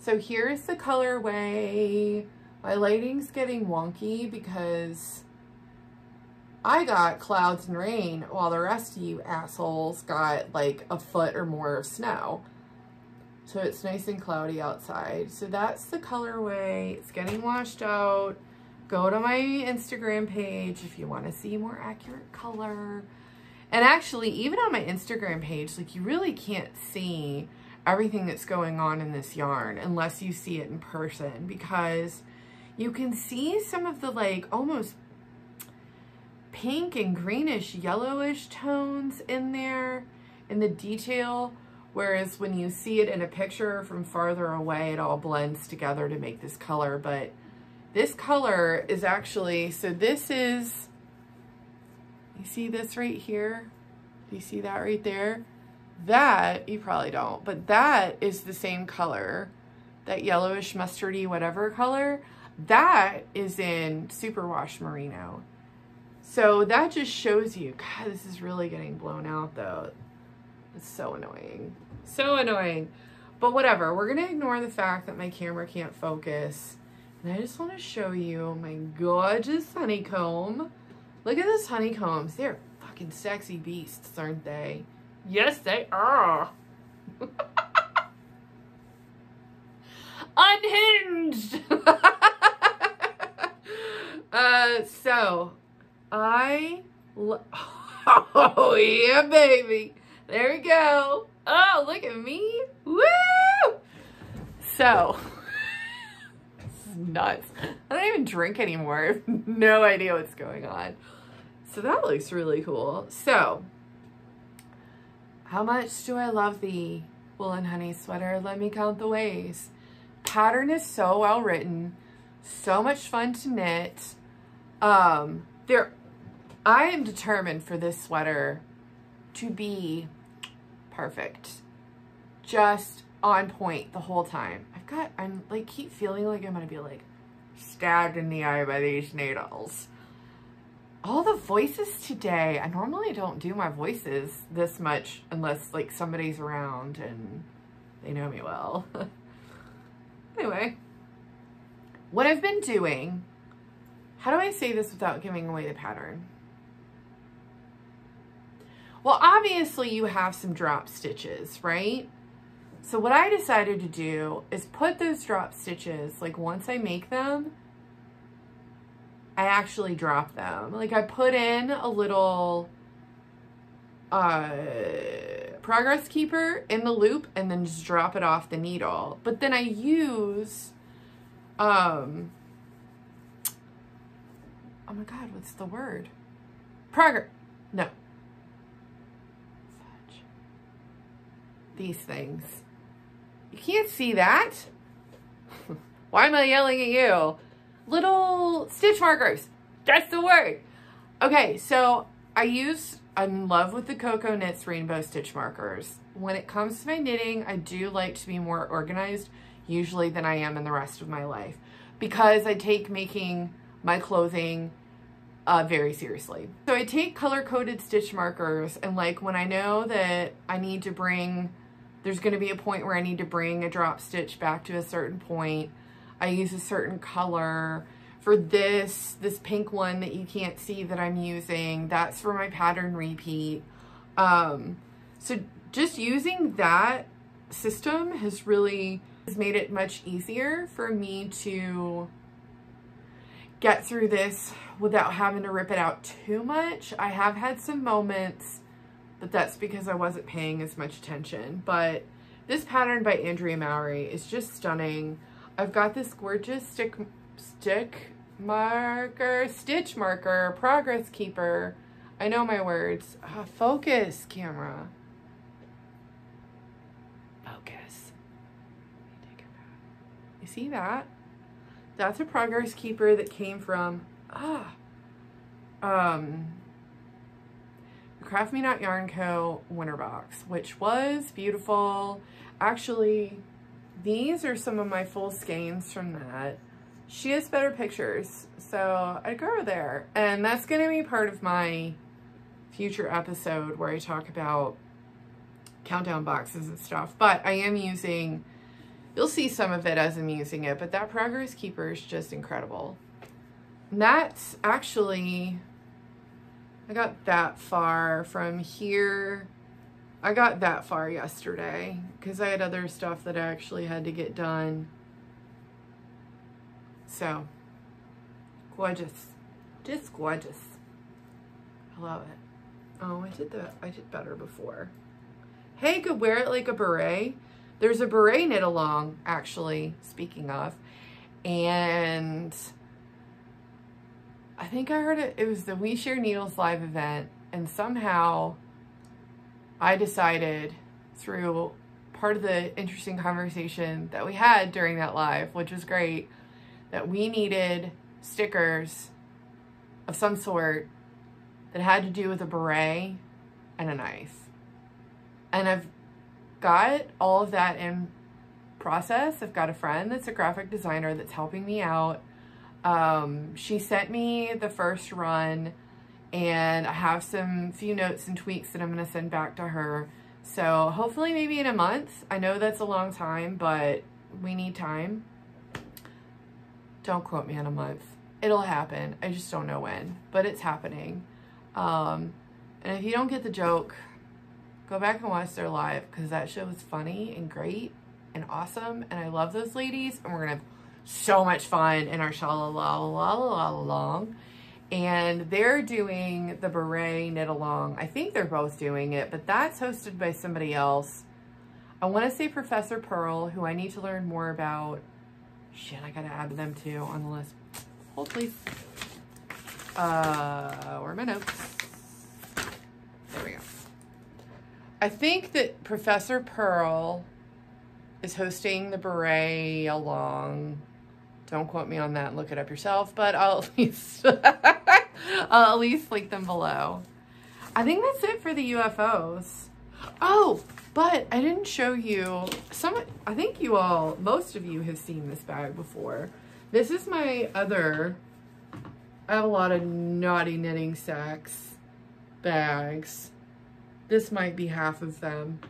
Speaker 1: So here's the colorway. My lighting's getting wonky because I got clouds and rain while the rest of you assholes got like a foot or more of snow. So it's nice and cloudy outside. So that's the colorway. It's getting washed out. Go to my Instagram page if you want to see more accurate color. And actually, even on my Instagram page, like, you really can't see everything that's going on in this yarn unless you see it in person, because you can see some of the like almost pink and greenish yellowish tones in there in the detail, whereas when you see it in a picture from farther away, it all blends together to make this color. But this color is actually, so this is, you see this right here? Do you see that right there? That, you probably don't, but that is the same color, that yellowish mustardy whatever color, that is in superwash merino. So that just shows you, God, this is really getting blown out though. It's so annoying. So annoying. But whatever, we're gonna ignore the fact that my camera can't focus. And I just wanna show you my gorgeous honeycomb. Look at those honeycombs. They're fucking sexy beasts, aren't they? Yes, they are. Unhinged. So oh yeah, baby. There we go. Oh, look at me. Woo! So, this is nuts. I don't even drink anymore. I have no idea what's going on. So that looks really cool. So, how much do I love the wool and honey sweater? Let me count the ways. Pattern is so well written. So much fun to knit. I am determined for this sweater to be perfect. Just on point the whole time. I'm like, keep feeling like I'm gonna be like stabbed in the eye by these needles. All the voices today, I normally don't do my voices this much unless like somebody's around and they know me well. Anyway, what I've been doing, how do I say this without giving away the pattern? Well, obviously you have some drop stitches, right? So what I decided to do is put those drop stitches, like once I make them, I actually drop them. Like I put in a little progress keeper in the loop and then just drop it off the needle. But then I use, oh my God, what's the word? No. Fudge. These things. You can't see that. Why am I yelling at you? Little stitch markers. That's the word. Okay, so I'm in love with the Coco Knits Rainbow Stitch Markers. When it comes to my knitting, I do like to be more organized usually than I am in the rest of my life because I take making my clothing very seriously. So I take color-coded stitch markers, and like when I know that I need to bring, there's going to be a point where I need to bring a drop stitch back to a certain point, I use a certain color. For this pink one that you can't see that I'm using, that's for my pattern repeat. So just using that system has made it much easier for me to get through this without having to rip it out too much. I have had some moments, but that's because I wasn't paying as much attention. But this pattern by Andrea Mowry is just stunning. I've got this gorgeous stitch marker, progress keeper. I know my words. Focus, camera. Focus. You see that? That's a progress keeper that came from Craft Me Not Yarn Co. Winter Box, which was beautiful. Actually, these are some of my full skeins from that. She has better pictures, so I'd go over there. And that's going to be part of my future episode where I talk about countdown boxes and stuff. But I am using, you'll see some of it as I'm using it, but that progress keeper is just incredible. And that's actually, I got that far from here. I got that far yesterday because I had other stuff that I actually had to get done. So, gorgeous. Just gorgeous. I love it. Oh, I did better before. Hey, you could wear it like a beret. There's a beret knit along, actually, speaking of. And I think I heard it was the We Share Needles live event. And somehow I decided through part of the interesting conversation that we had during that live, which was great, that we needed stickers of some sort that had to do with a beret and a knife. And I've got all of that in process. I've got a friend that's a graphic designer that's helping me out. She sent me the first run, and I have some few notes and tweaks that I'm going to send back to her. So hopefully maybe in a month. I know that's a long time, but we need time. Don't quote me on a month. It'll happen. I just don't know when, but it's happening. And if you don't get the joke, go back and watch their live because that show was funny and great and awesome. And I love those ladies, and we're going to have so much fun in our sha-la-la-la-la-la-long. And they're doing the beret knit along. I think they're both doing it, but that's hosted by somebody else. I want to say Professor Pearl, who I need to learn more about. Shit, I gotta add them too on the list. Hold please. Where are my notes? There we go. I think that Professor Pearl is hosting the beret along Don't quote me on that and look it up yourself, but I'll at least link them below. I think that's it for the UFOs. Oh, but I didn't show you I think most of you have seen this bag before. This is my other, I have a lot of Naughty Knitting Sacks bags. This might be half of them.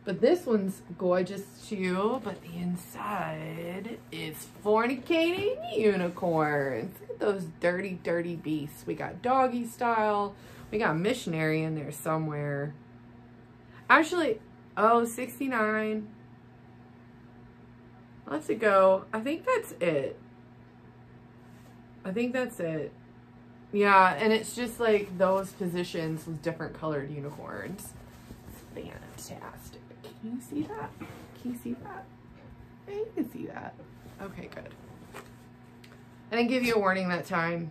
Speaker 1: But this one's gorgeous too, but the inside is fornicating unicorns. Look at those dirty, dirty beasts. We got doggy style. We got missionary in there somewhere. Actually, oh, 69. Let's go. I think that's it. I think that's it. Yeah, and it's just like those positions with different colored unicorns. Fantastic. Can you see that? Can you see that? Yeah, you can see that. Okay, good. I didn't give you a warning that time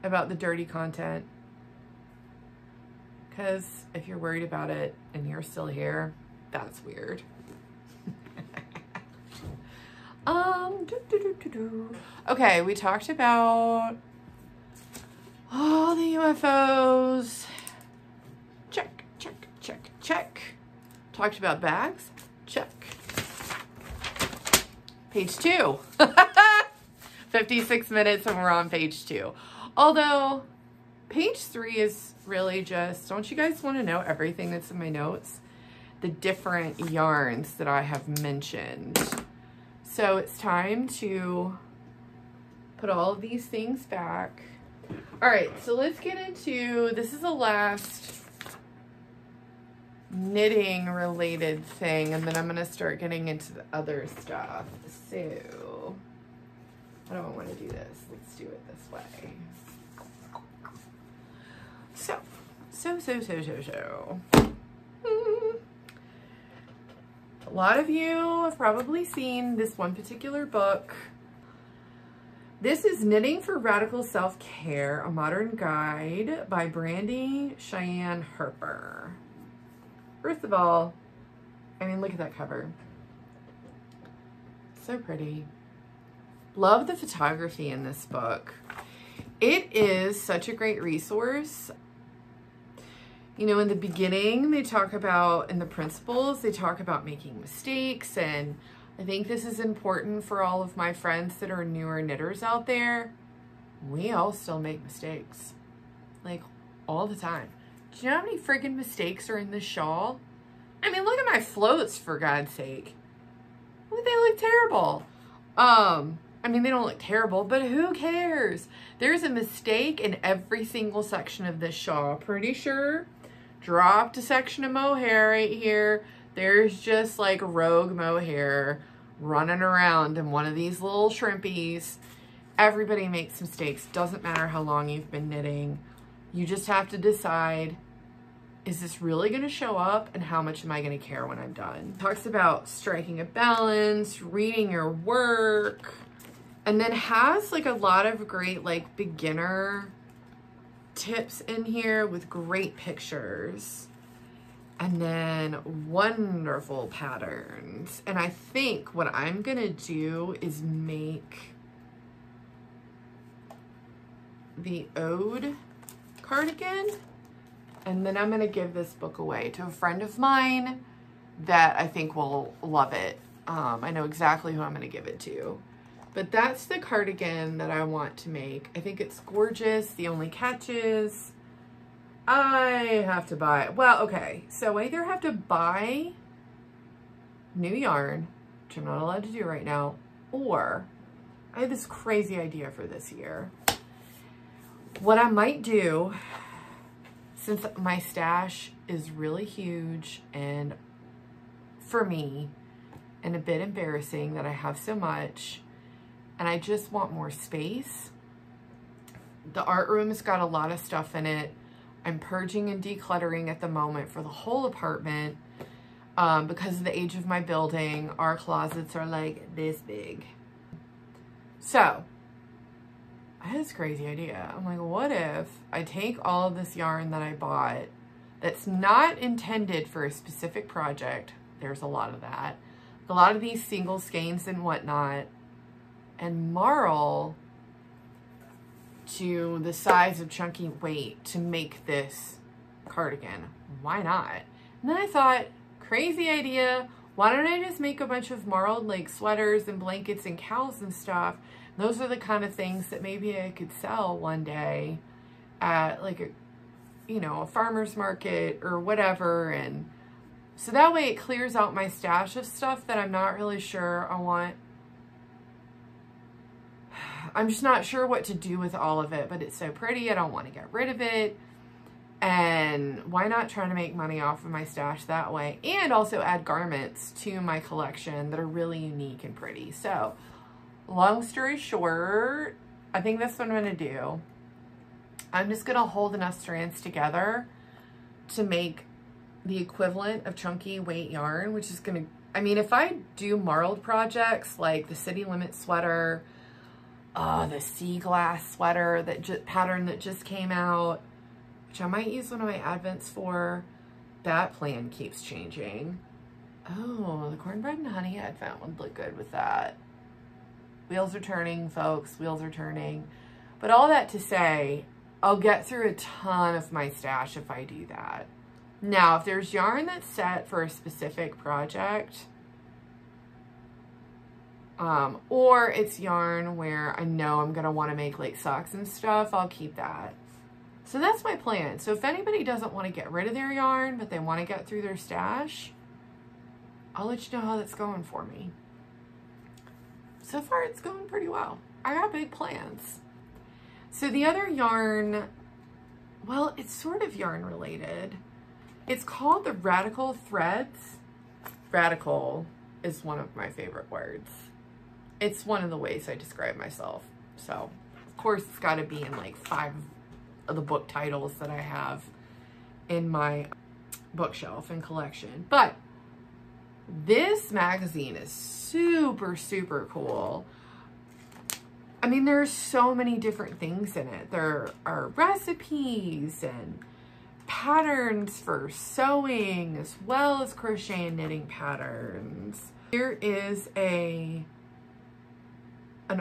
Speaker 1: about the dirty content. Because if you're worried about it and you're still here, that's weird. Okay, we talked about all the UFOs. Check, check, check, check. Talked about bags. Check. Page 2. 56 minutes and we're on page 2. Although page 3 is really just, don't you guys want to know everything that's in my notes? The different yarns that I have mentioned. So it's time to put all of these things back. All right, so let's get into, this is the last knitting related thing, and then I'm gonna start getting into the other stuff. So I don't want to do this. Let's do it this way. So. A lot of you have probably seen this one particular book. This is Knitting for Radical Self-Care, A Modern Guide by Brandy Cheyenne Harper. First of all, I mean, look at that cover. So pretty. Love the photography in this book. It is such a great resource. You know, in the beginning, they talk about, in the principles, they talk about making mistakes, and I think this is important for all of my friends that are newer knitters out there. We all still make mistakes, like all the time. Do you know how many friggin' mistakes are in this shawl? I mean, look at my floats, for God's sake. Look, they look terrible. I mean, they don't look terrible, but who cares? There's a mistake in every single section of this shawl. Pretty sure. Dropped a section of mohair right here. There's just like rogue mohair running around in one of these little shrimpies. Everybody makes mistakes. Doesn't matter how long you've been knitting. You just have to decide, is this really going to show up, and how much am I going to care when I'm done? Talks about striking a balance, reading your work, and then has like a lot of great like beginner tips in here with great pictures, and then wonderful patterns. And I think what I'm gonna do is make the Ode cardigan, and then I'm gonna give this book away to a friend of mine that I think will love it. I know exactly who I'm gonna give it to. But that's the cardigan that I want to make. I think it's gorgeous. The only catch is I have to buy, well, okay. So I either have to buy new yarn, which I'm not allowed to do right now, or I have this crazy idea for this year. What I might do, since my stash is really huge and for me, and a bit embarrassing that I have so much, and I just want more space. The art room's got a lot of stuff in it. I'm purging and decluttering at the moment for the whole apartment. Because of the age of my building, our closets are like this big. So, I had this crazy idea. I'm like, what if I take all of this yarn that I bought that's not intended for a specific project, there's a lot of that, a lot of these single skeins and whatnot, and marl to the size of chunky weight to make this cardigan. Why not? And then I thought, crazy idea. Why don't I just make a bunch of marled like sweaters and blankets and cows and stuff? Those are the kind of things that maybe I could sell one day at like a, you know, a farmer's market or whatever. And so that way it clears out my stash of stuff that I'm not really sure I want. I'm just not sure what to do with all of it, but it's so pretty. I don't want to get rid of it. And why not try to make money off of my stash that way? And also add garments to my collection that are really unique and pretty. So long story short, I think that's what I'm going to do. I'm just going to hold enough strands together to make the equivalent of chunky weight yarn, which is going to, I mean, if I do marled projects like the City Limit sweater, the sea glass sweater pattern that just came out, which I might use one of my advents for, that plan keeps changing. Oh, the cornbread and honey advent would look good with that. Wheels are turning, folks, wheels are turning. But all that to say, I'll get through a ton of my stash if I do that. Now, if there's yarn that's set for a specific project, or it's yarn where I know I'm going to want to make like socks and stuff, I'll keep that. So that's my plan. So if anybody doesn't want to get rid of their yarn, but they want to get through their stash, I'll let you know how that's going for me. So far, it's going pretty well. I got big plans. So the other yarn, well, it's sort of yarn related. It's called the Radical Threads. Radical is one of my favorite words. It's one of the ways I describe myself. So, of course, it's got to be in like 5 of the book titles that I have in my bookshelf and collection. But this magazine is super, super cool. I mean, there's so many different things in it. There are recipes and patterns for sewing as well as crochet and knitting patterns. Here is an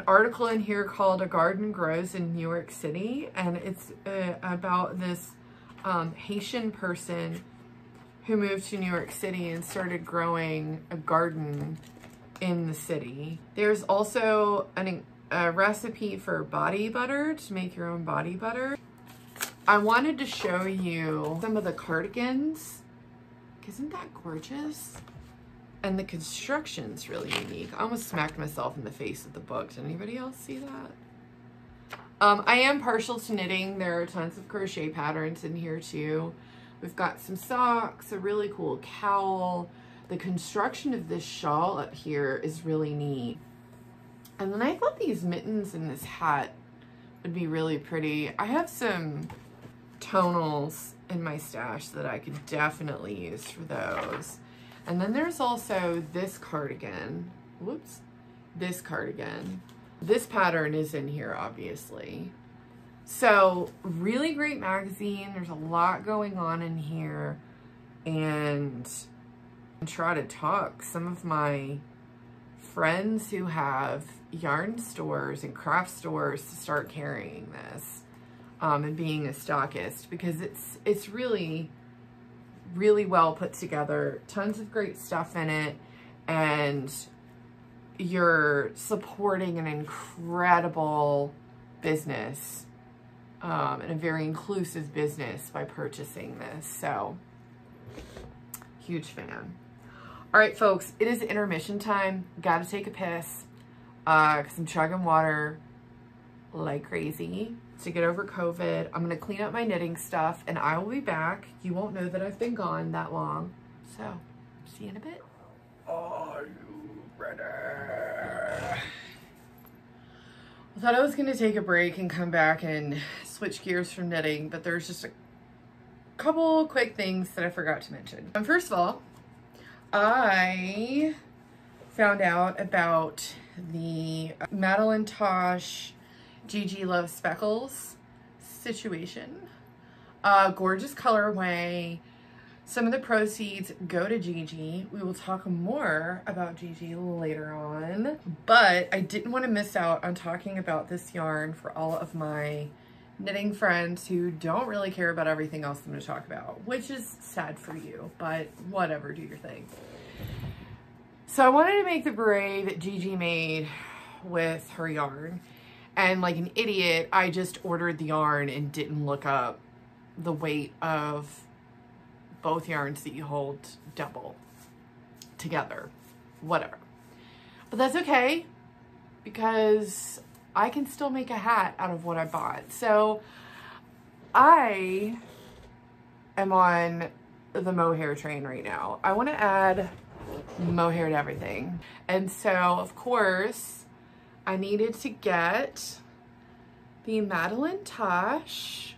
Speaker 1: article in here called A Garden Grows in New York City, and it's about this Haitian person who moved to New York City and started growing a garden in the city. There's also a recipe for body butter, to make your own body butter. I wanted to show you some of the cardigans. Isn't that gorgeous? And the construction's really unique. I almost smacked myself in the face with the book. Did anybody else see that? I am partial to knitting. There are tons of crochet patterns in here too. We've got some socks, a really cool cowl. The construction of this shawl up here is really neat. And then I thought these mittens and this hat would be really pretty. I have some tonals in my stash that I could definitely use for those. And then there's also this cardigan. Whoops. This cardigan. This pattern is in here, obviously. So, really great magazine. There's a lot going on in here. And try to talk some of my friends who have yarn stores and craft stores to start carrying this and being a stockist, because it's really well put together. Tons of great stuff in it, and you're supporting an incredible business and a very inclusive business by purchasing this. So, huge fan. All right, folks, it is intermission time. Gotta take a piss because I'm chugging water like crazy to get over COVID. I'm gonna clean up my knitting stuff and I will be back. You won't know that I've been gone that long. So, see you in a bit. Are you ready? I thought I was gonna take a break and come back and switch gears from knitting, but there's just a couple quick things that I forgot to mention. First of all, I found out about the Madeline Tosh Gigi Love Speckles situation. Gorgeous colorway, Some of the proceeds go to Gigi. We will talk more about Gigi later on, but I didn't want to miss out on talking about this yarn for all of my knitting friends who don't really care about everything else I'm going to talk about, which is sad for you, but whatever, do your thing. So I wanted to make the braid that Gigi made with her yarn, and like an idiot, I just ordered the yarn and didn't look up the weight of both yarns that you hold double together, whatever. But that's okay, because I can still make a hat out of what I bought. So I am on the mohair train right now. I want to add mohair to everything. And so, of course, I needed to get the Madeline Tosh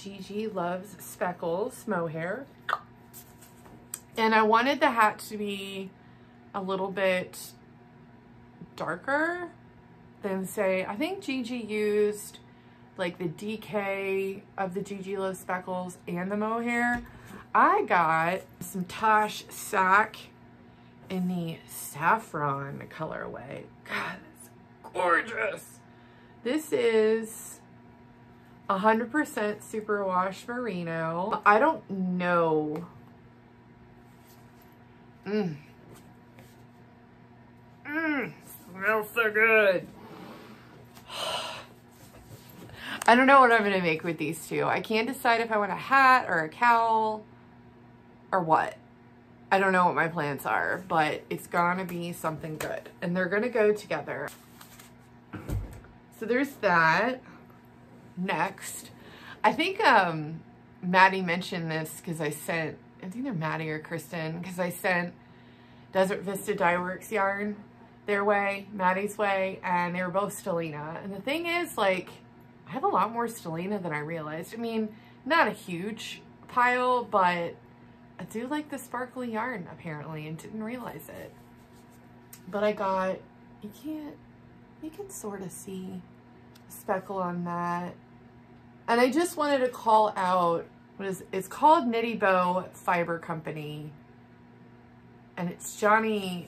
Speaker 1: Gigi Loves Speckles mohair. And I wanted the hat to be a little bit darker than, say, I think Gigi used like the DK of the Gigi Loves Speckles and the mohair. I got some Tosh Sack in the saffron colorway. God, it's gorgeous. This is 100% superwash merino. I don't know. Smells so good. I don't know what I'm gonna make with these two. I can't decide if I want a hat or a cowl or what. I don't know what my plans are, but it's gonna be something good. And they're gonna go together. So there's that. Next, I think Maddie mentioned this because I sent, it's either Maddie or Kristen, because I sent Desert Vista Dye Works yarn their way, Maddie's way, and they were both Stellina. And the thing is, like, I have a lot more Stellina than I realized. I mean, not a huge pile, but I do like the sparkly yarn apparently and didn't realize it. But I got, you can sort of see a speckle on that. And I just wanted to call out, it's called Knitty Bow Fiber Company. And it's Johnny,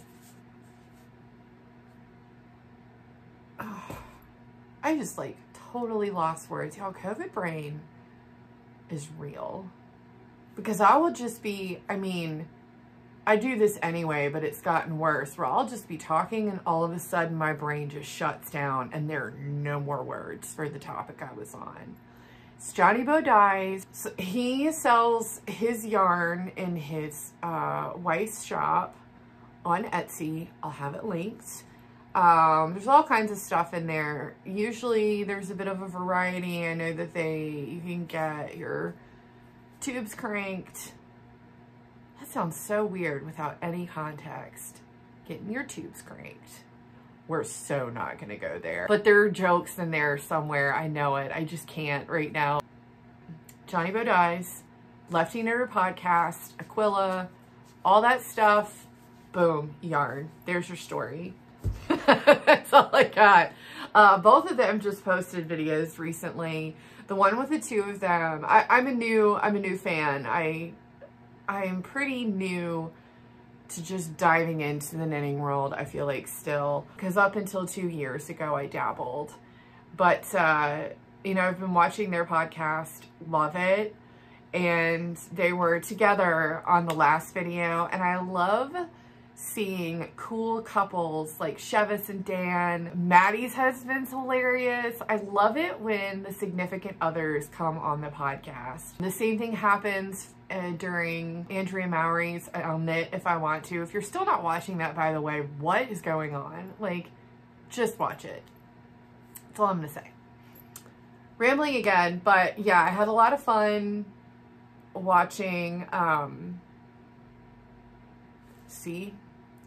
Speaker 1: I just like totally lost words. Y'all, COVID brain is real. Because I will just be, I mean, I do this anyway, but it's gotten worse, where I'll just be talking and all of a sudden my brain just shuts down and there are no more words for the topic I was on. It's Johnny Bow Dyes. So he sells his yarn in his Weiss shop on Etsy. I'll have it linked. There's all kinds of stuff in there. Usually there's a bit of a variety. I know that you can get your tubes cranked. That sounds so weird without any context. Getting your tubes cranked. We're so not gonna go there. But there are jokes in there somewhere. I know it. I just can't right now. Johnny Bow Dyes, Lefty Knitter Podcast, Aquila, all that stuff. Boom, yarn. There's your story. That's all I got. Both of them just posted videos recently. The one with the two of them, I'm a new fan. I'm pretty new to just diving into the knitting world, I feel like still. Because up until 2 years ago, I dabbled. But, you know, I've been watching their podcast, love it. And they were together on the last video. And I love seeing cool couples like Chevis and Dan. Maddie's husband's hilarious. I love it when the significant others come on the podcast. The same thing happens during Andrea Mowry's I'll Knit If I Want To. If you're still not watching that, by the way, what is going on? Like, just watch it. That's all I'm gonna say. Rambling again, but yeah, I had a lot of fun watching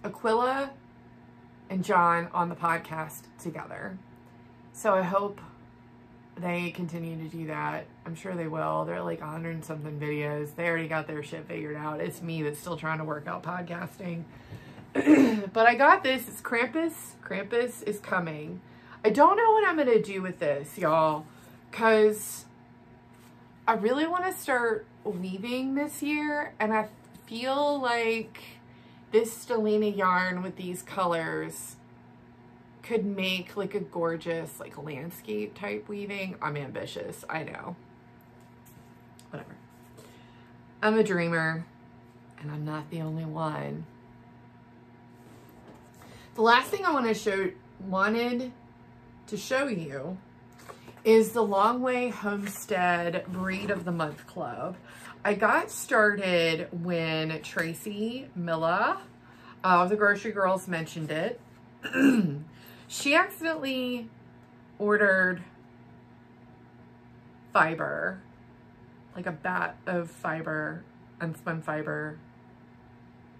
Speaker 1: Aquila and John on the podcast together. So I hope they continue to do that. I'm sure they will. They're like 100 and something videos. They already got their shit figured out. It's me that's still trying to work out podcasting. But I got this. It's Krampus. Krampus is coming. I don't know what I'm going to do with this, y'all, because I really want to start weaving this year, and I feel like this Stellina yarn with these colors could make like a gorgeous like landscape type weaving. I'm ambitious, I know. Whatever. I'm a dreamer, and I'm not the only one. The last thing I wanted to show you is the Longway Homestead Breed of the Month Club. I got started when Tracy Milla of the Grocery Girls mentioned it. She accidentally ordered fiber, like a bat of fiber, unspun fiber.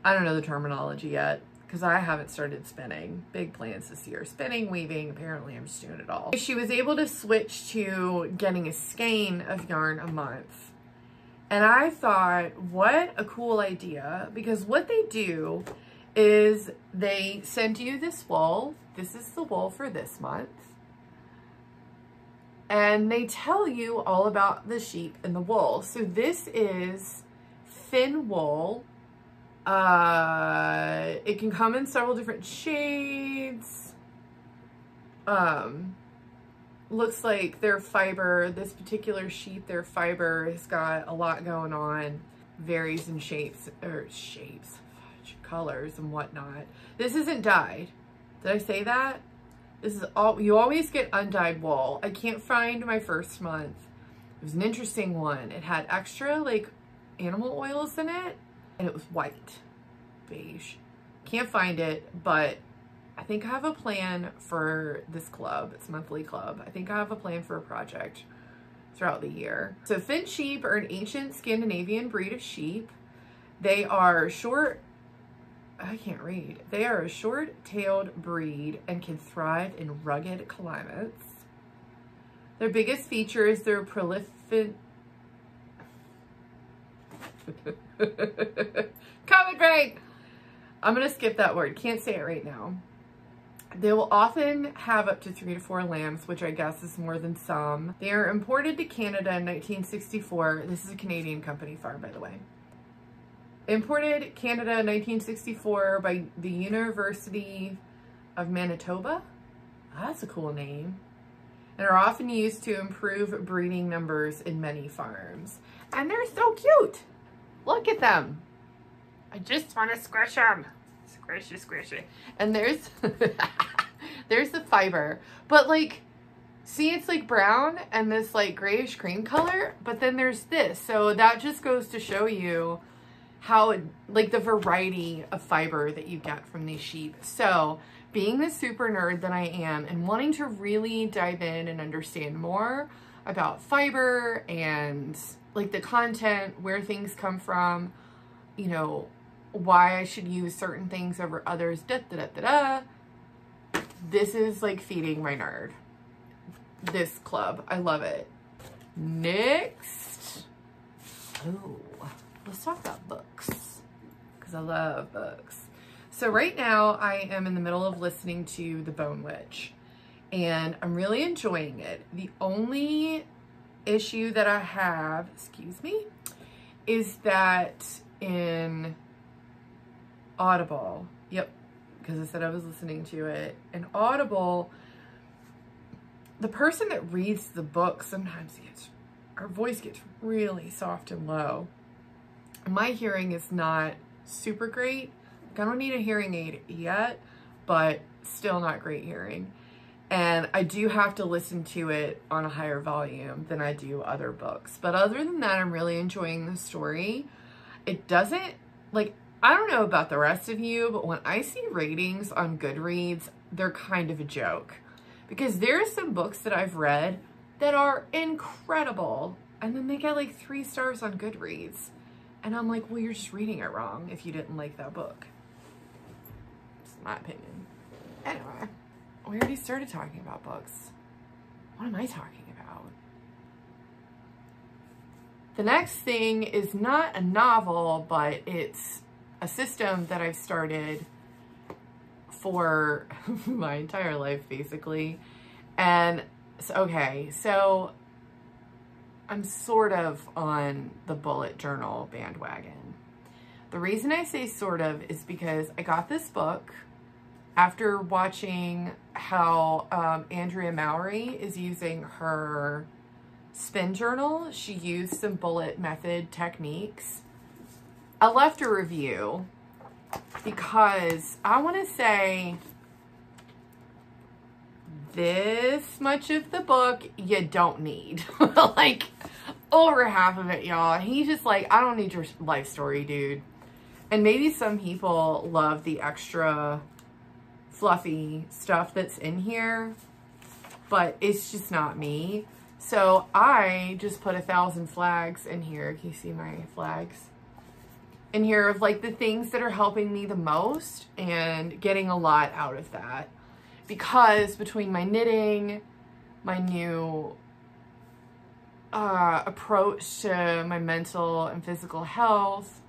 Speaker 1: I don't know the terminology yet because I haven't started spinning. Big plans this year. Spinning, weaving, apparently I'm just doing it all. She was able to switch to getting a skein of yarn a month. And I thought, what a cool idea, because what they do is they send you this wool. This is the wool for this month. And they tell you all about the sheep and the wool. So this is thin wool. It can come in several different shades. Looks like their fiber, this particular sheep, their fiber has got a lot going on. Varies in colors and whatnot. This isn't dyed. Did I say that? This is all, you always get undyed wool. I can't find my first month. It was an interesting one. It had extra like animal oils in it, and it was white, beige. Can't find it, but I think I have a plan for this club. It's a monthly club. I think I have a plan for a project throughout the year. So Finn sheep are an ancient Scandinavian breed of sheep. They are short, I can't read. They are a short-tailed breed and can thrive in rugged climates. Their biggest feature is their prolific... Comment great! I'm gonna skip that word. Can't say it right now. They will often have up to 3 to 4 lambs, which I guess is more than some. They are imported to Canada in 1964. This is a Canadian company farm, by the way. Imported Canada in 1964 by the University of Manitoba. That's a cool name. And are often used to improve breeding numbers in many farms. And they're so cute. Look at them. I just want to squish them. Squishy, squishy. And there's, there's the fiber. But like, see, it's like brown and this like grayish cream color. But then there's this. So that just goes to show you how, like, the variety of fiber that you get from these sheep. So being the super nerd that I am and wanting to really dive in and understand more about fiber and like the content, where things come from, you know, why I should use certain things over others, this is like feeding my nerd. This club, I love it. Next, oh, let's talk about books, because I love books. So right now I am in the middle of listening to The Bone Witch, and I'm really enjoying it. The only issue that I have, excuse me, is that in Audible, yep, because I said I was listening to it, in Audible, the person that reads the book sometimes her voice gets really soft and low. My hearing is not super great. Like, I don't need a hearing aid yet, but still not great hearing. And I do have to listen to it on a higher volume than I do other books. But other than that, I'm really enjoying the story. It doesn't, like, I don't know about the rest of you, but when I see ratings on Goodreads, they're kind of a joke. Because there are some books that I've read that are incredible, and then they get like 3 stars on Goodreads. And I'm like, well, you're just reading it wrong if you didn't like that book. It's my opinion. Anyway, we already started talking about books. What am I talking about? The next thing is not a novel, but it's a system that I've started for my entire life, basically. And so, okay, so I'm sort of on the bullet journal bandwagon. The reason I say sort of is because I got this book after watching how Andrea Mowry is using her spin journal. She used some bullet method techniques. I left a review because I want to say this much of the book you don't need. Like over half of it, y'all. He's just like, I don't need your life story, dude. And maybe some people love the extra fluffy stuff that's in here, but it's just not me. So I just put 1,000 flags in here. Can you see my flags? In here of like the things that are helping me the most and getting a lot out of that. Because between my knitting, my new approach to my mental and physical health,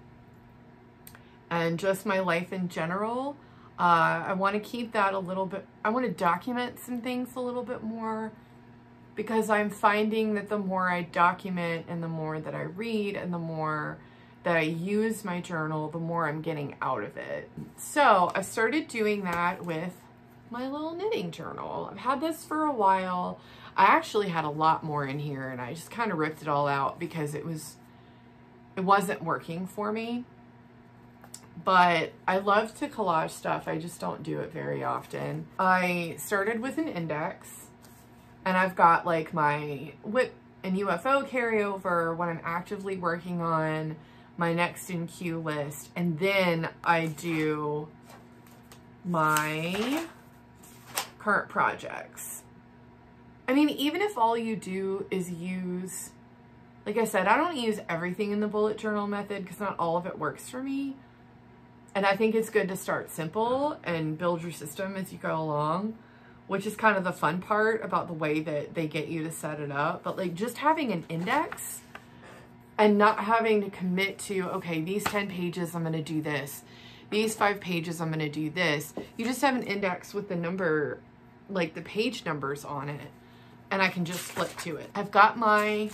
Speaker 1: and just my life in general, I want to keep that a little bit, I want to document some things a little bit more, because I'm finding that the more I document and the more that I read and the more that I use my journal, the more I'm getting out of it. So I started doing that with my little knitting journal. I've had this for a while. I actually had a lot more in here and I just kind of ripped it all out because it wasn't working for me. But I love to collage stuff. I just don't do it very often. I started with an index and I've got like my WIP and UFO carryover, what I'm actively working on, my next in queue list, and then I do my current projects. I mean, even if all you do is use, like I said, I don't use everything in the bullet journal method because not all of it works for me. And I think it's good to start simple and build your system as you go along, which is kind of the fun part about the way that they get you to set it up. But like just having an index and not having to commit to, okay, these 10 pages, I'm going to do this. These 5 pages, I'm going to do this. You just have an index with the number, like the page numbers on it, and I can just flip to it. I've got my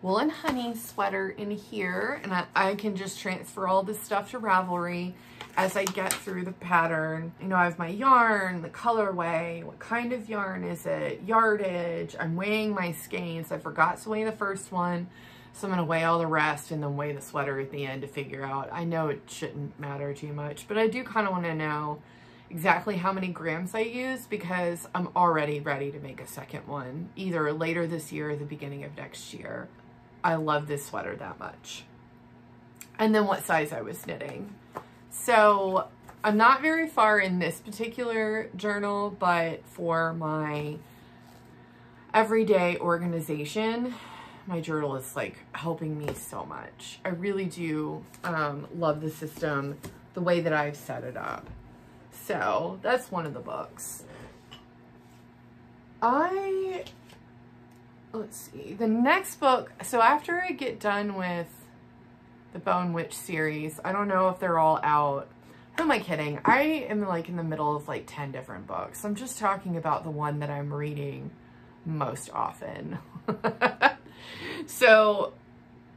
Speaker 1: Wool and Honey sweater in here, and I can just transfer all this stuff to Ravelry as I get through the pattern. You know, I have my yarn, the colorway, what kind of yarn is it, yardage. I'm weighing my skeins. I forgot to weigh the first one, so I'm going to weigh all the rest and then weigh the sweater at the end to figure out. I know it shouldn't matter too much, but I do kind of want to know exactly how many grams I use because I'm already ready to make a second one, either later this year or the beginning of next year. I love this sweater that much. And then what size I was knitting. So I'm not very far in this particular journal, but for my everyday organization, my journal is like helping me so much. I really do love the system, the way that I've set it up. So that's one of the books. Let's see, the next book, so after I get done with the Bone Witch series, I don't know if they're all out. Who am I kidding? I am like in the middle of like 10 different books. I'm just talking about the one that I'm reading most often. So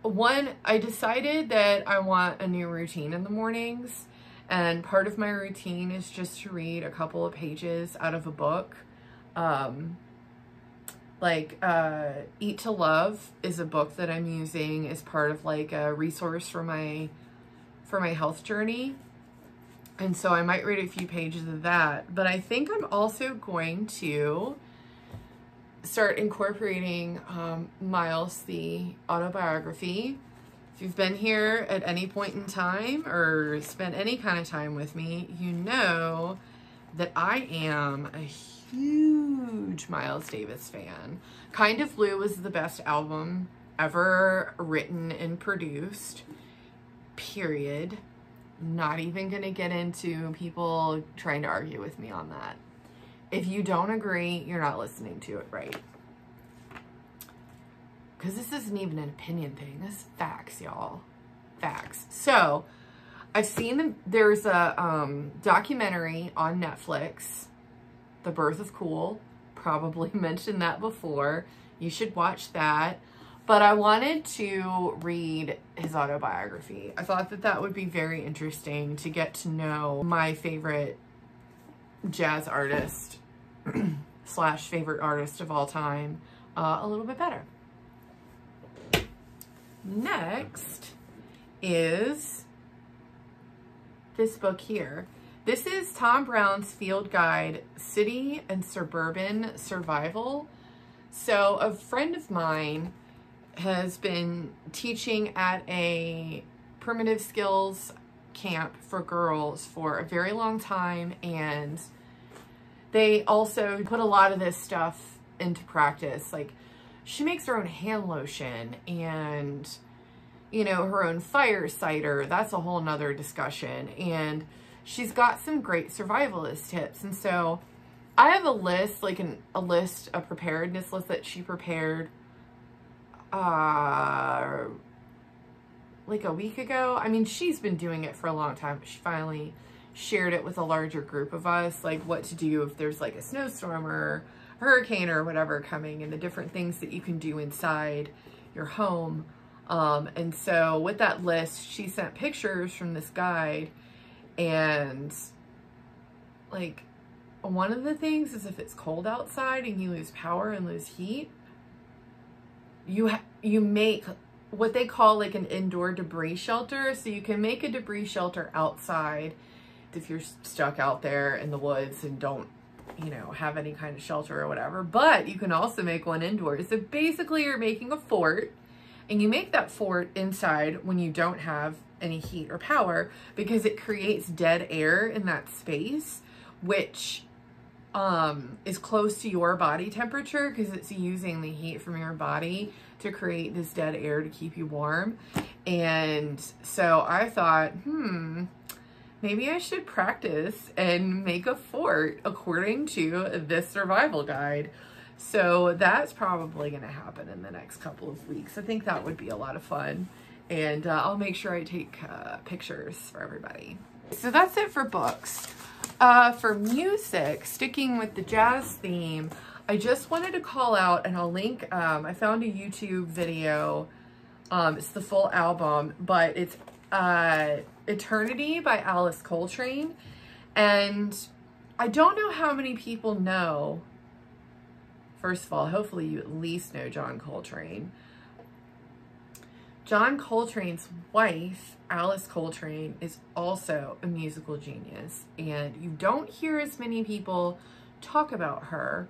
Speaker 1: I decided that I want a new routine in the mornings, and part of my routine is just to read a couple of pages out of a book. Eat to Love is a book that I'm using as part of like a resource for my health journey. And so I might read a few pages of that, but I think I'm also going to start incorporating Miles, the autobiography. If you've been here at any point in time or spent any kind of time with me, you know that I am a huge Miles Davis fan. Kind of Blue was the best album ever written and produced, period. Not even gonna get into people trying to argue with me on that. If you don't agree, you're not listening to it right. Because this isn't even an opinion thing. This is facts, y'all. Facts. So, I've seen there's a documentary on Netflix, The Birth of Cool. Probably mentioned that before. You should watch that. But I wanted to read his autobiography. I thought that that would be very interesting to get to know my favorite jazz artist / favorite artist of all time a little bit better. Next is this book here. This is Tom Brown's Field Guide, City and Suburban Survival. So a friend of mine has been teaching at a primitive skills camp for girls for a very long time, and they also put a lot of this stuff into practice. Like, she makes her own hand lotion and, you know, her own fire cider. That's a whole nother discussion. And she's got some great survivalist tips. And so I have a list, like a preparedness list that she prepared like a week ago. I mean, she's been doing it for a long time, but she finally shared it with a larger group of us, like what to do if there's like a snowstorm or hurricane or whatever coming, and the different things that you can do inside your home. And so with that list, she sent pictures from this guide, and like one of the things is if it's cold outside and you lose power and lose heat, you make what they call like an indoor debris shelter. So you can make a debris shelter outside if you're stuck out there in the woods and don't, you know, have any kind of shelter or whatever, but you can also make one indoors. So basically you're making a fort, and you make that fort inside when you don't have any heat or power, because it creates dead air in that space, which is close to your body temperature, because it's using the heat from your body to create this dead air to keep you warm. And so I thought, maybe I should practice and make a fort according to this survival guide. So that's probably going to happen in the next couple of weeks. I think that would be a lot of fun. And I'll make sure I take pictures for everybody. So that's it for books. For music, sticking with the jazz theme, I just wanted to call out, and I'll link, I found a YouTube video. It's the full album, but it's Eternity by Alice Coltrane. And I don't know how many people know, first of all, hopefully you at least know John Coltrane. John Coltrane's wife, Alice Coltrane, is also a musical genius, and you don't hear as many people talk about her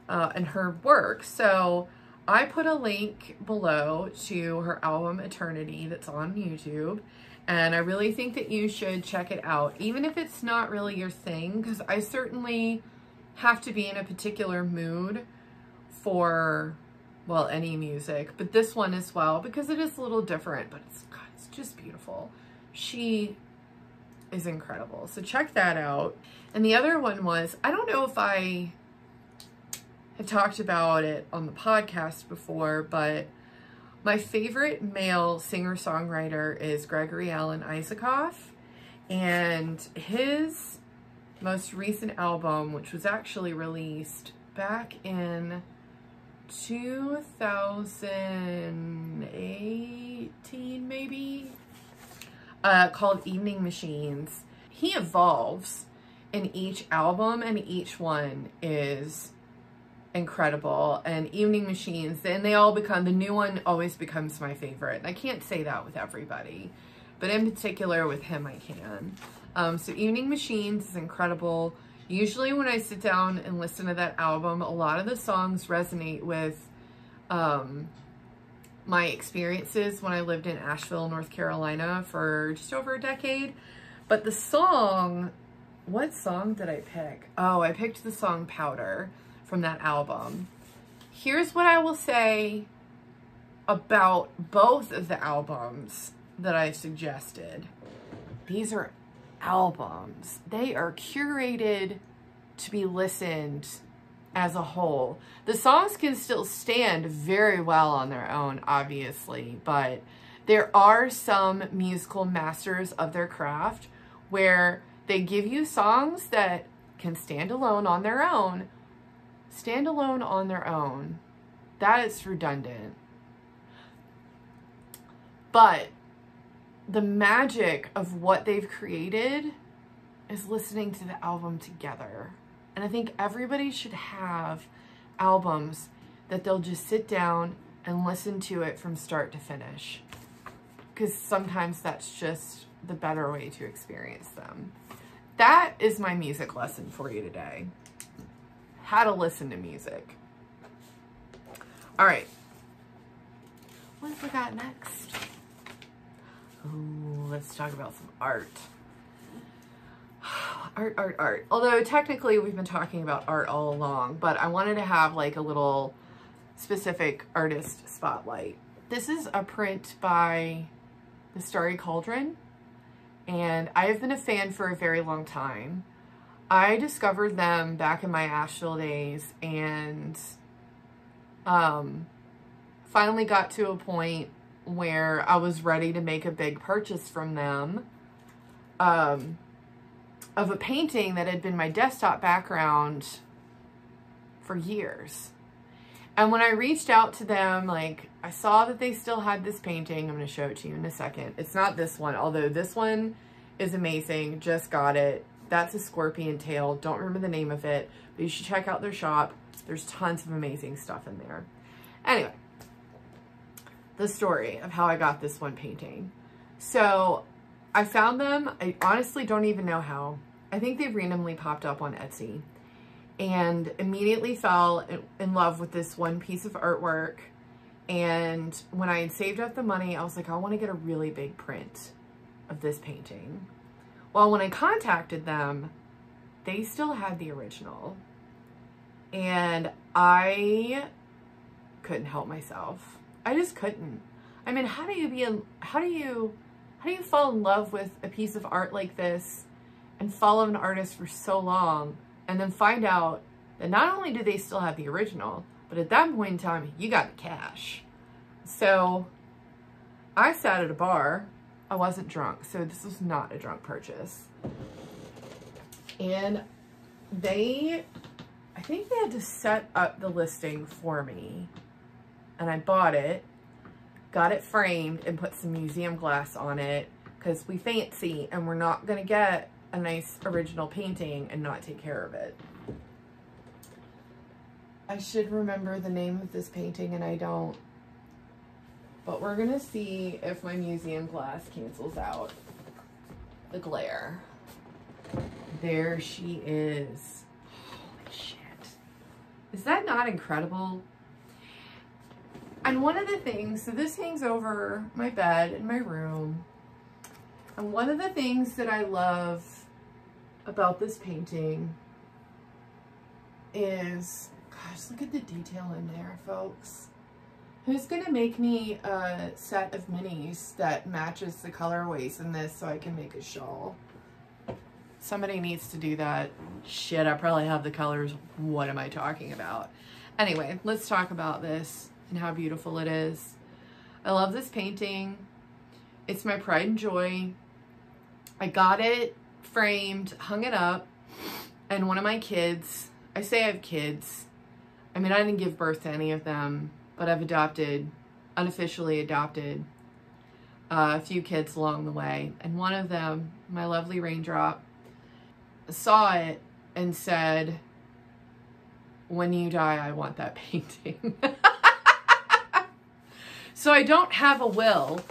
Speaker 1: and her work. So I put a link below to her album Eternity that's on YouTube, and I really think that you should check it out, even if it's not really your thing, because I certainly have to be in a particular mood for, well, any music, but this one as well, because it is a little different, but it's, God, it's just beautiful. She is incredible. So check that out. And the other one was, I don't know if I have talked about it on the podcast before, but my favorite male singer-songwriter is Gregory Alan Isakov, and his most recent album, which was actually released back in 2018 maybe, called Evening Machines. He evolves in each album, and each one is incredible. And Evening Machines, and they all become, the new one always becomes my favorite. And I can't say that with everybody, but in particular with him I can. So Evening Machines is incredible. Usually when I sit down and listen to that album, a lot of the songs resonate with my experiences when I lived in Asheville, North Carolina for just over a decade. But the song, what song did I pick? Oh, I picked the song Powder from that album. Here's what I will say about both of the albums that I suggested. These are albums. They are curated to be listened as a whole. The songs can still stand very well on their own, obviously, but there are some musical masters of their craft where they give you songs that can stand alone on their own. Stand alone on their own. That is redundant. But the magic of what they've created is listening to the album together. And I think everybody should have albums that they'll just sit down and listen to it from start to finish. Because sometimes that's just the better way to experience them. That is my music lesson for you today. How to listen to music. All right. What have we got next? Ooh, let's talk about some art. Art. Although technically we've been talking about art all along, but I wanted to have like a little specific artist spotlight. This is a print by the Starry Cauldron, and I have been a fan for a very long time. I discovered them back in my Asheville days, and finally got to a point where I was ready to make a big purchase from them of a painting that had been my desktop background for years. And when I reached out to them, like, I saw that they still had this painting. I'm going to show it to you in a second. It's not this one, although this one is amazing. Just got it. That's a scorpion tail. Don't remember the name of it, but you should check out their shop. There's tons of amazing stuff in there. Anyway, the story of how I got this one painting. So I found them. I honestly don't even know how. I think they randomly popped up on Etsy, and immediately fell in love with this one piece of artwork. And when I had saved up the money, I was like, I want to get a really big print of this painting. Well, when I contacted them, they still had the original, and I couldn't help myself. I just couldn't. I mean, how do you fall in love with a piece of art like this and follow an artist for so long and then find out that not only do they still have the original, but at that point in time, you got the cash. So I sat at a bar. I wasn't drunk, so this was not a drunk purchase. And I think they had to set up the listing for me. And I bought it, got it framed, and put some museum glass on it, because we fancy and we're not going to get a nice original painting and not take care of it. I should remember the name of this painting, and I don't. But we're going to see if my museum glass cancels out the glare. There she is. Holy shit. Is that not incredible? And one of the things, so this hangs over my bed in my room. And one of the things that I love about this painting is, gosh, look at the detail in there, folks. Who's gonna make me a set of minis that matches the colorways in this so I can make a shawl? Somebody needs to do that. Shit, I probably have the colors. What am I talking about? Anyway, let's talk about this and how beautiful it is. I love this painting. It's my pride and joy. I got it framed, hung it up, and one of my kids, I say I have kids. I mean, I didn't give birth to any of them, but I've unofficially adopted a few kids along the way. And one of them, my lovely Raindrop, saw it and said, when you die, I want that painting. So I don't have a will,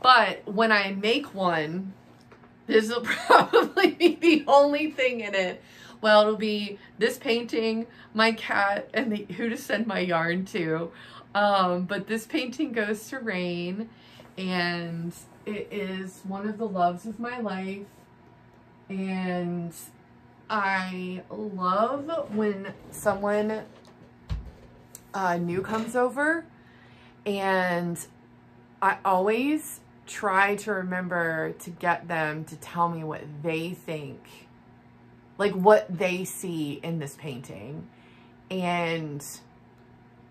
Speaker 1: but when I make one, this will probably be the only thing in it. Well, it'll be this painting, my cat, and who to send my yarn to. But this painting goes to Rain, and it is one of the loves of my life. And I love when someone new comes over, and I always try to remember to get them to tell me what they think, like what they see in this painting. And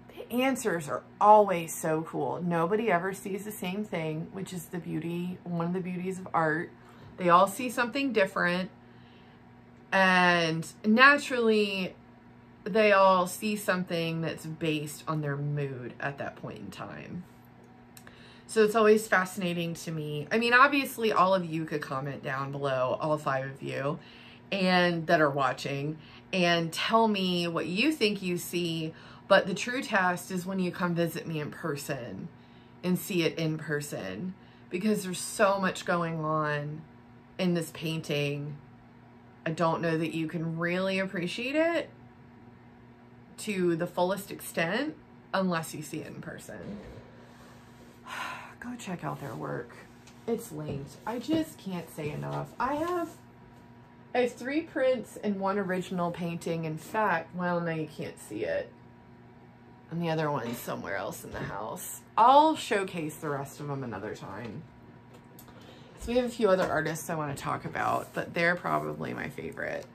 Speaker 1: the answers are always so cool. Nobody ever sees the same thing, which is the beauty, one of the beauties of art. They all see something different, and naturally they all see something that's based on their mood at that point in time. So it's always fascinating to me. I mean, obviously all of you could comment down below, all 5 of you, and that are watching, and tell me what you think you see. But the true test is when you come visit me in person and see it in person, because there's so much going on in this painting. I don't know that you can really appreciate it to the fullest extent unless you see it in person. Go check out their work. It's linked. I just can't say enough. I have 3 prints and 1 original painting. In fact, well, now you can't see it. And the other one's somewhere else in the house. I'll showcase the rest of them another time. So we have a few other artists I want to talk about, but they're probably my favorite.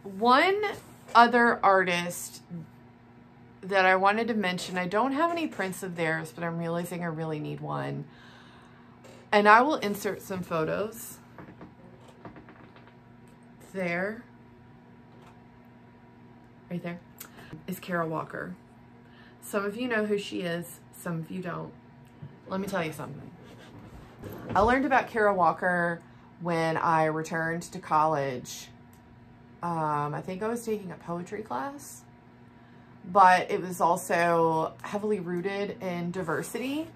Speaker 1: One other artist that I wanted to mention, I don't have any prints of theirs, but I'm realizing I really need one. And I will insert some photos. There. Right there. Is Kara Walker. Some of you know who she is, some of you don't. Let me tell you something. I learned about Kara Walker when I returned to college. I think I was taking a poetry class, but it was also heavily rooted in diversity.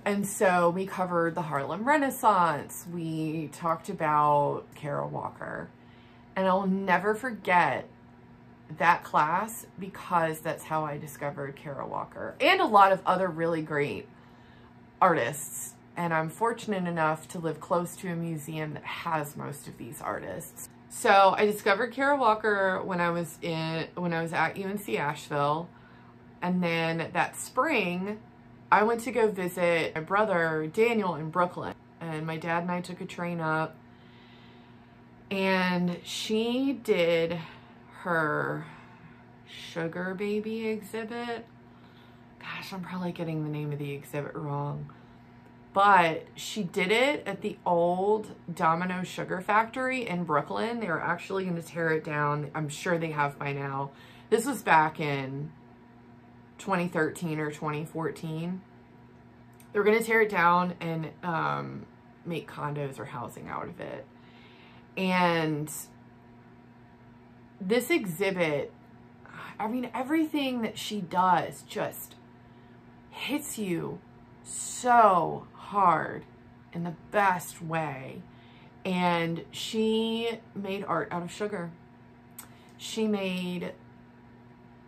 Speaker 1: And so we covered the Harlem Renaissance. We talked about Kara Walker. And I'll never forget that class because that's how I discovered Kara Walker and a lot of other really great artists. And I'm fortunate enough to live close to a museum that has most of these artists. So I discovered Kara Walker when I was at UNC Asheville. And then that spring, I went to go visit my brother Daniel in Brooklyn. And my dad and I took a train up. And she did her Sugar Baby exhibit. Gosh, I'm probably getting the name of the exhibit wrong. But she did it at the old Domino Sugar Factory in Brooklyn. They were actually going to tear it down. I'm sure they have by now. This was back in 2013 or 2014. They were going to tear it down and make condos or housing out of it. And this exhibit, I mean, everything that she does just hits you so hard in the best way. And she made art out of sugar. She made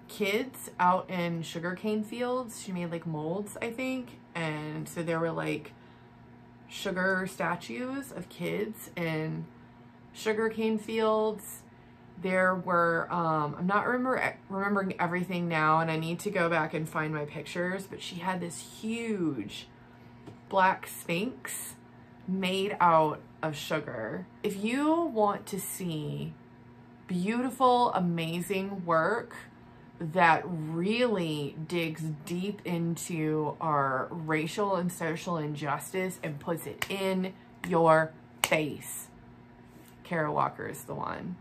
Speaker 1: kids out in sugarcane fields. She made like molds, I think. And so there were like sugar statues of kids in sugarcane fields. There were, I'm not remembering everything now, and I need to go back and find my pictures, but she had this huge black sphinx made out of sugar. If you want to see beautiful, amazing work that really digs deep into our racial and social injustice and puts it in your face, Kara Walker is the one.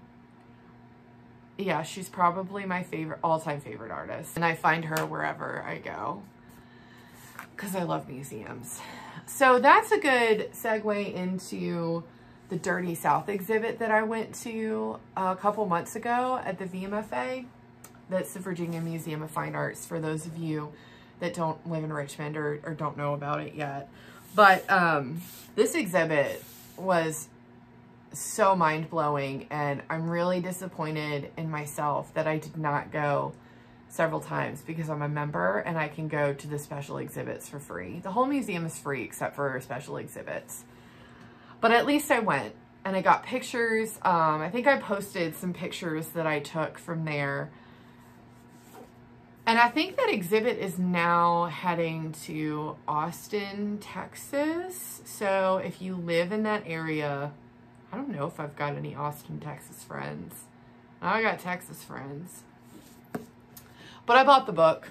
Speaker 1: Yeah, she's probably my favorite, all-time favorite artist. And I find her wherever I go because I love museums. So that's a good segue into the Dirty South exhibit that I went to a couple months ago at the VMFA. That's the Virginia Museum of Fine Arts, for those of you that don't live in Richmond or don't know about it yet. But this exhibit was so mind-blowing, and I'm really disappointed in myself that I did not go several times because I'm a member and I can go to the special exhibits for free. The whole museum is free except for special exhibits. But at least I went and I got pictures. I think I posted some pictures that I took from there. And I think that exhibit is now heading to Austin, Texas. So if you live in that area, I don't know if I've got any Austin, Texas friends. I got Texas friends. But I bought the book.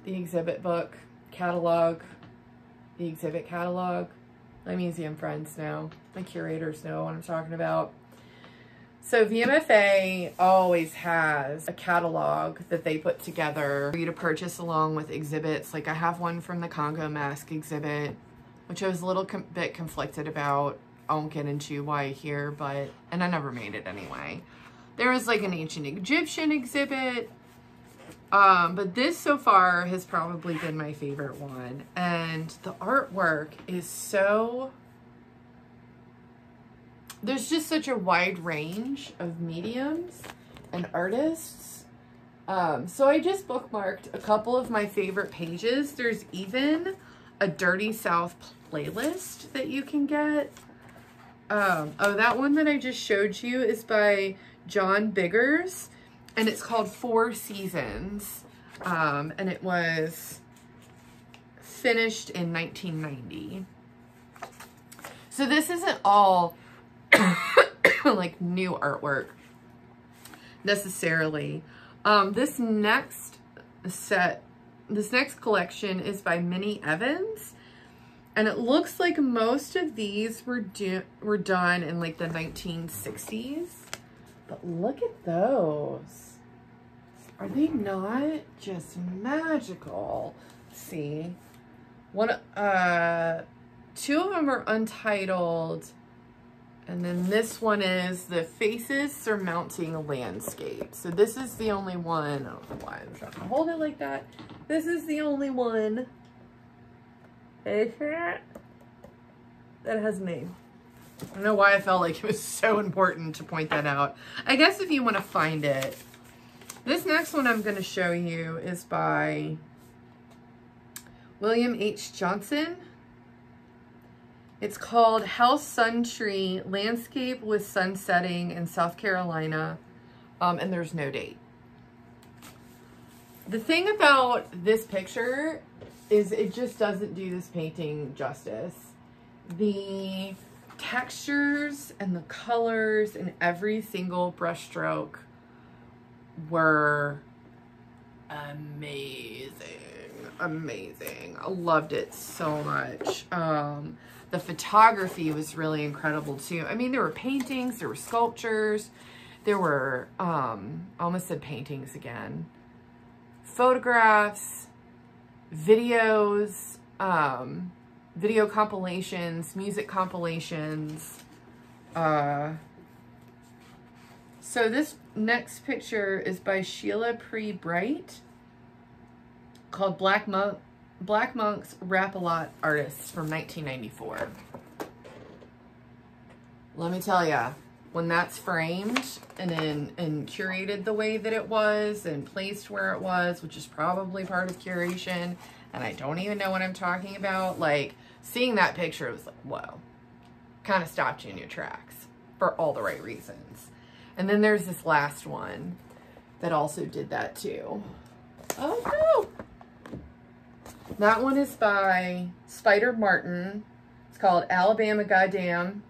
Speaker 1: The exhibit book, catalog, the exhibit catalog. My museum friends know. My curators know what I'm talking about. So VMFA always has a catalog that they put together for you to purchase along with exhibits. Like I have one from the Congo mask exhibit, which I was a little bit conflicted about. I won't get into why here, and I never made it anyway. There was like an ancient Egyptian exhibit. But this so far has probably been my favorite one. And the artwork is so... There's just such a wide range of mediums and artists. So I just bookmarked a couple of my favorite pages. There's even a Dirty South playlist that you can get. Oh, that one that I just showed you is by John Biggers, and it's called Four Seasons. And it was finished in 1990. So this isn't all like new artwork necessarily. This next collection is by Minnie Evans, and it looks like most of these were done in like the 1960s. But look at those. Are they not just magical? Let's see. Two of them are untitled. And then this one is The Faces Surmounting a Landscape. So this is the only one. I don't know why I'm trying to hold it like that. This is the only one that has a name. I don't know why I felt like it was so important to point that out. I guess if you want to find it. This next one I'm going to show you is by William H. Johnson. It's called House Sun Tree, Landscape with Sun Setting in South Carolina, and there's no date. The thing about this picture is it just doesn't do this painting justice. The textures and the colors in every single brushstroke were amazing. Amazing. I loved it so much. The photography was really incredible too. I mean, there were paintings, there were sculptures, there were, I almost said paintings again, photographs, videos, video compilations, music compilations. So this next picture is by Sheila Pre Bright, called Black Monk's Rap-A-Lot Artists from 1994. Let me tell ya, when that's framed and curated the way that it was and placed where it was, which is probably part of curation, and I don't even know what I'm talking about, like, seeing that picture was like, whoa. Kind of stopped you in your tracks for all the right reasons. And then there's this last one that also did that too. Oh no! That one is by Spider Martin. It's called Alabama Goddamn.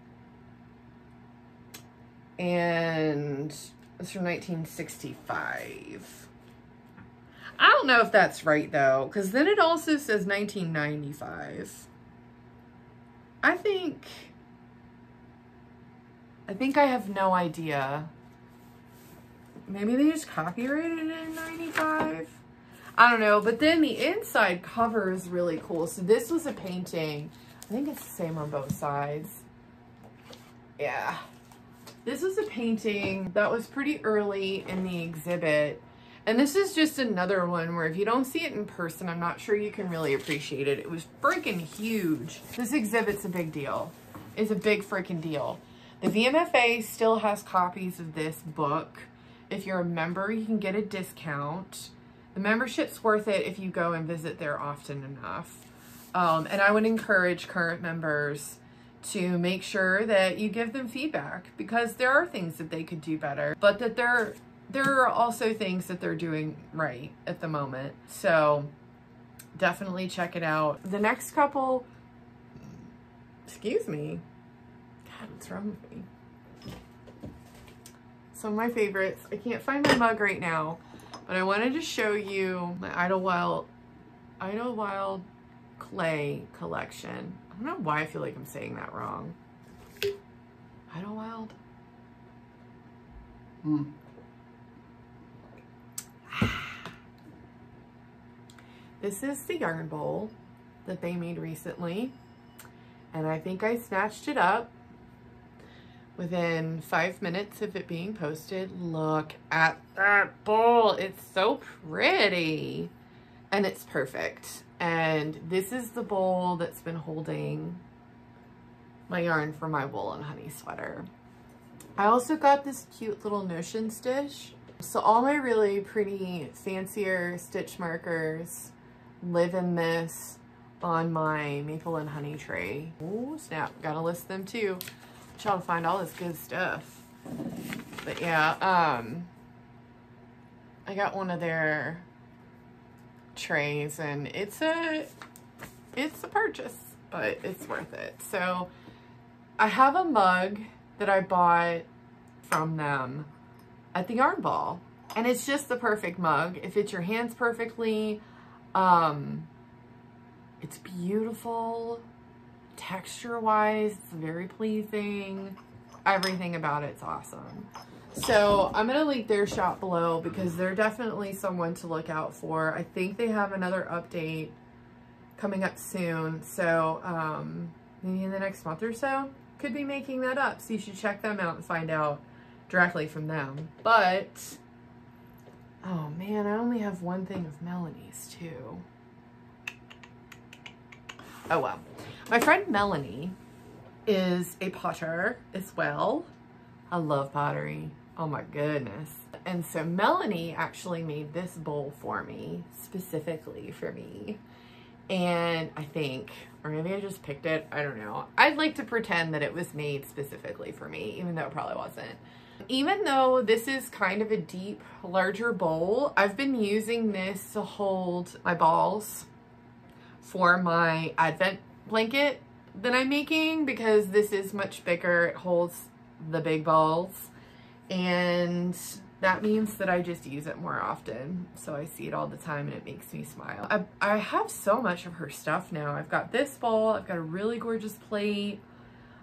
Speaker 1: And it's from 1965. I don't know if that's right though, because then it also says 1995. I think I have no idea. Maybe they just copyrighted it in 95? I don't know, but then the inside cover is really cool. So this was a painting. I think it's the same on both sides. Yeah. This was a painting that was pretty early in the exhibit. And this is just another one where if you don't see it in person, I'm not sure you can really appreciate it. It was freaking huge. This exhibit's a big deal. It's a big freaking deal. The VMFA still has copies of this book. If you're a member, you can get a discount. The membership's worth it if you go and visit there often enough. And I would encourage current members to make sure that you give them feedback, because there are things that they could do better, but that there are also things that they're doing right at the moment. So definitely check it out. The next couple, excuse me. God, what's wrong with me? Some of my favorites. I can't find my mug right now, but I wanted to show you my Idlewild clay collection. I don't know why I feel like I'm saying that wrong. Idlewild? This is the yarn bowl that they made recently, and I think I snatched it up within 5 minutes of it being posted. Look at that bowl. It's so pretty, and it's perfect. And this is the bowl that's been holding my yarn for my wool and honey sweater. I also got this cute little notion stitch. So all my really pretty fancier stitch markers live in this on my maple and honey tray. Oh snap, gotta list them too. Y'all to find all this good stuff. But yeah, I got one of their trays, and it's a purchase, but it's worth it. So I have a mug that I bought from them at the yarn ball, and it's just the perfect mug. It fits your hands perfectly. It's beautiful texture wise. It's very pleasing. Everything about it's awesome. So I'm gonna link their shop below because they're definitely someone to look out for. I think they have another update coming up soon, so maybe in the next month or so. Could be making that up, so you should check them out and find out directly from them. But oh man, I only have one thing of Melanie's too. Oh well. My friend Melanie is a potter as well. I love pottery. Oh my goodness. And so Melanie actually made this bowl for me, specifically for me. And I think, or maybe I just picked it, I don't know. I'd like to pretend that it was made specifically for me, even though it probably wasn't. Even though this is kind of a deep, larger bowl, I've been using this to hold my balls for my advent blanket that I'm making, because this is much bigger. It holds the big balls, and that means that I just use it more often. So I see it all the time and it makes me smile. I have so much of her stuff now. I've got this bowl, I've got a really gorgeous plate,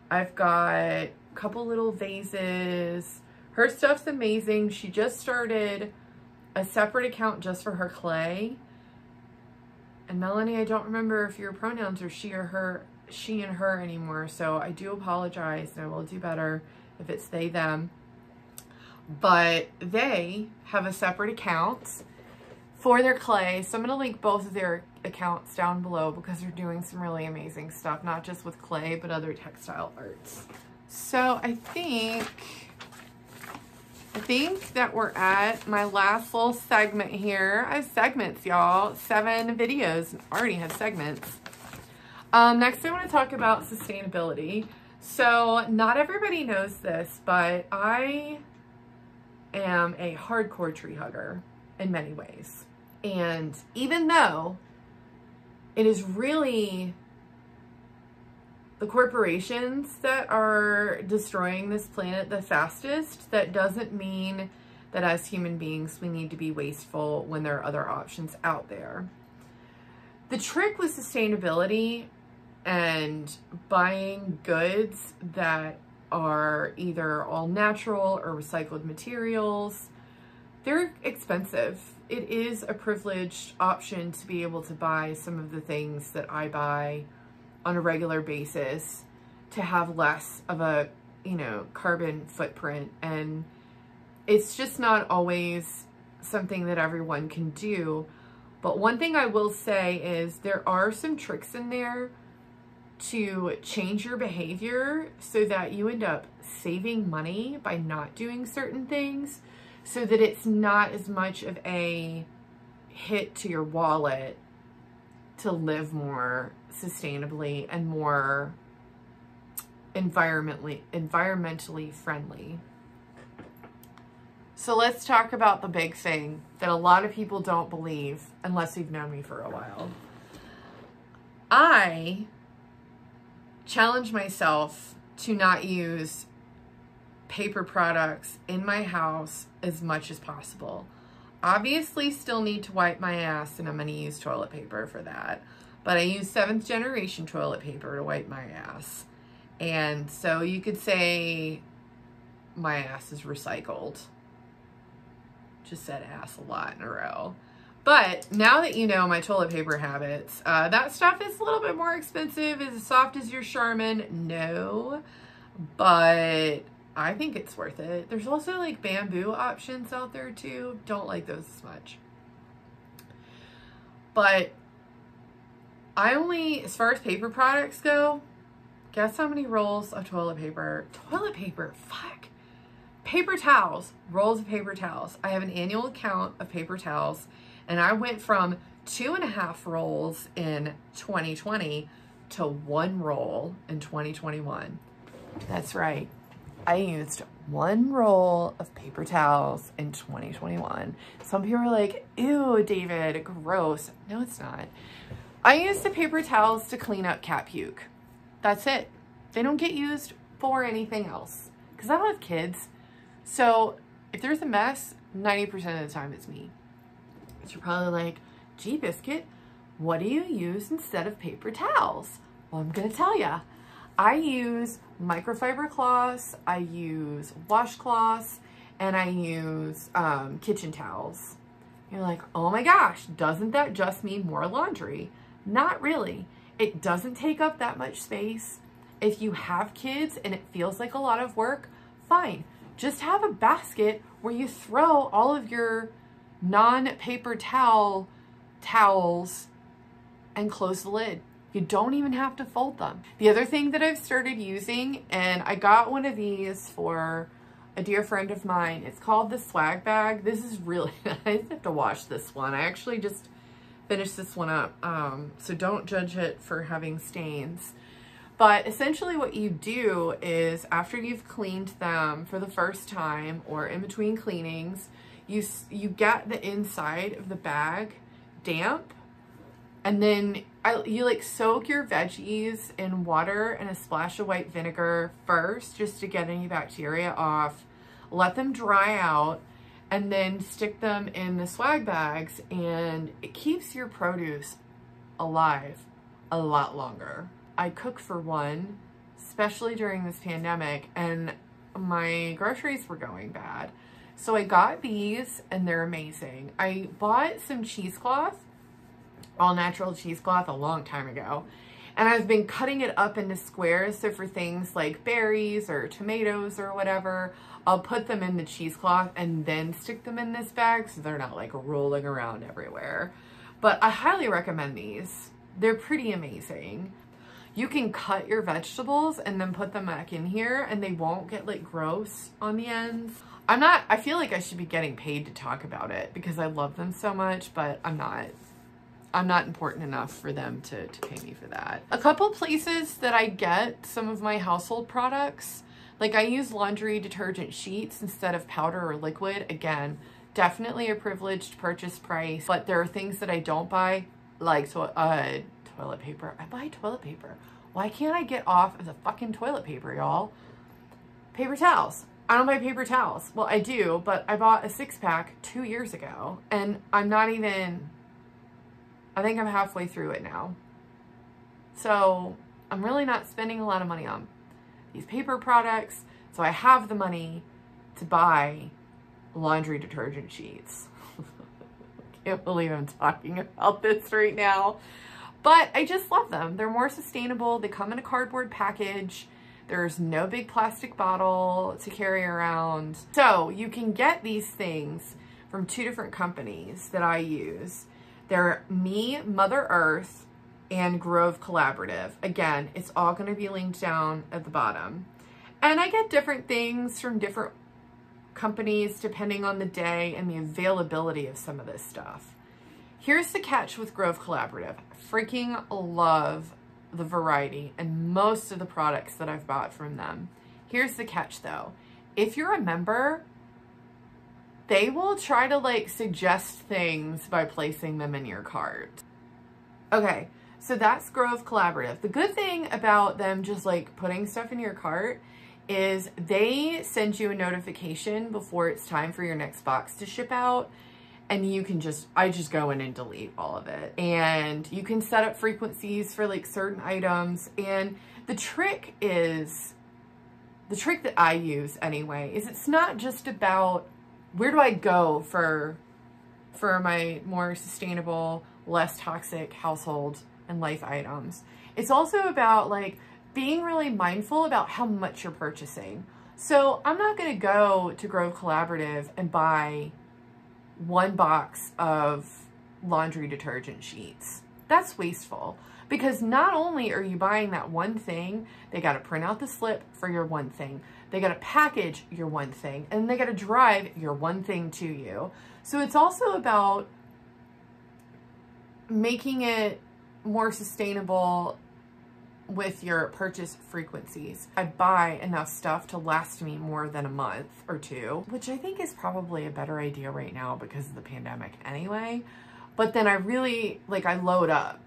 Speaker 1: I've got a couple little vases. Her stuff's amazing. She just started a separate account just for her clay. And Melanie, I don't remember if your pronouns are she or her, she and her anymore. So I do apologize, and I will do better if it's they, them. But they have a separate account for their clay. So I'm going to link both of their accounts down below because they're doing some really amazing stuff, not just with clay, but other textile arts. So I think that we're at my last little segment here. I have segments, y'all. 7 videos and already have segments. Next I want to talk about sustainability. So not everybody knows this, but I am a hardcore tree hugger in many ways. And even though it is really the corporations that are destroying this planet the fastest, that doesn't mean that as human beings we need to be wasteful when there are other options out there. The trick with sustainability and buying goods that are either all natural or recycled materials, they're expensive. It is a privileged option to be able to buy some of the things that I buy on a regular basis to have less of a, you know, carbon footprint. And it's just not always something that everyone can do. But one thing I will say is there are some tricks in there to change your behavior so that you end up saving money by not doing certain things, so that it's not as much of a hit to your wallet to live more sustainably and more environmentally friendly. So let's talk about the big thing that a lot of people don't believe unless you've known me for a while. I challenge myself to not use paper products in my house as much as possible. Obviously still need to wipe my ass, and I'm going to use toilet paper for that. But I use 7th generation toilet paper to wipe my ass. And so you could say my ass is recycled. Just said ass a lot in a row. But now that you know my toilet paper habits, that stuff is a little bit more expensive. Is it as soft as your Charmin? No. But I think it's worth it. There's also like bamboo options out there too. Don't like those as much. But I only, as far as paper products go, guess how many rolls of toilet paper? Toilet paper, fuck. Paper towels, rolls of paper towels. I have an annual count of paper towels, and I went from 2.5 rolls in 2020 to 1 roll in 2021. That's right. I used 1 roll of paper towels in 2021. Some people are like, ew, David, gross. No, it's not. I use the paper towels to clean up cat puke. That's it. They don't get used for anything else. Because I don't have kids. So if there's a mess, 90% of the time it's me. But you're probably like, gee, Biscuit, what do you use instead of paper towels? Well, I'm going to tell you. I use microfiber cloths, I use washcloths, and I use kitchen towels. You're like, oh my gosh, doesn't that just mean more laundry? Not really. It doesn't take up that much space. If you have kids and it feels like a lot of work, fine. Just have a basket where you throw all of your non-paper towels and close the lid. You don't even have to fold them. The other thing that I've started using, and I got one of these for a dear friend of mine. It's called the Swag Bag. This is really, I have to wash this one. I actually just finished this one up. So don't judge it for having stains. But essentially what you do is after you've cleaned them for the first time or in between cleanings, you get the inside of the bag damp, and then you like soak your veggies in water and a splash of white vinegar first just to get any bacteria off. Let them dry out and then stick them in the swag bags, and it keeps your produce alive a lot longer. I cook for one, especially during this pandemic, and my groceries were going bad. So I got these and they're amazing. I bought some cheesecloth, all natural cheesecloth, a long time ago. And I've been cutting it up into squares. So for things like berries or tomatoes or whatever, I'll put them in the cheesecloth and then stick them in this bag so they're not like rolling around everywhere. But I highly recommend these. They're pretty amazing. You can cut your vegetables and then put them back in here and they won't get like gross on the ends. I feel like I should be getting paid to talk about it because I love them so much, but I'm not important enough for them to pay me for that. A couple places that I get some of my household products, like I use laundry detergent sheets instead of powder or liquid. Again, definitely a privileged purchase price, but there are things that I don't buy, like toilet paper. I buy toilet paper. Why can't I get off of the fucking toilet paper, y'all? Paper towels. I don't buy paper towels. Well, I do, but I bought a 6-pack 2 years ago, and I'm not even, I think I'm halfway through it now. So I'm really not spending a lot of money on these paper products, so I have the money to buy laundry detergent sheets. Can't believe I'm talking about this right now. But I just love them. They're more sustainable. They come in a cardboard package. There's no big plastic bottle to carry around. So you can get these things from 2 different companies that I use. They're Me, Mother Earth, and Grove Collaborative. Again, it's all going to be linked down at the bottom. And I get different things from different companies depending on the day and the availability of some of this stuff. Here's the catch with Grove Collaborative. I freaking love the variety and most of the products that I've bought from them. Here's the catch though. If you're a member, they will try to like suggest things by placing them in your cart. Okay, so that's Grove Collaborative. The good thing about them just like putting stuff in your cart is they send you a notification before it's time for your next box to ship out. And you can I just go in and delete all of it. And you can set up frequencies for like certain items. And the trick that I use anyway, is it's not just about where do I go for my more sustainable, less toxic household and life items? It's also about like being really mindful about how much you're purchasing. So I'm not going to go to Grove Collaborative and buy 1 box of laundry detergent sheets. That's wasteful, because not only are you buying that one thing, they got to print out the slip for your one thing. They got to package your one thing, and they got to drive your one thing to you. So it's also about making it more sustainable with your purchase frequencies. I buy enough stuff to last me more than a month or 2, which I think is probably a better idea right now because of the pandemic anyway. But then I really, like, I load up.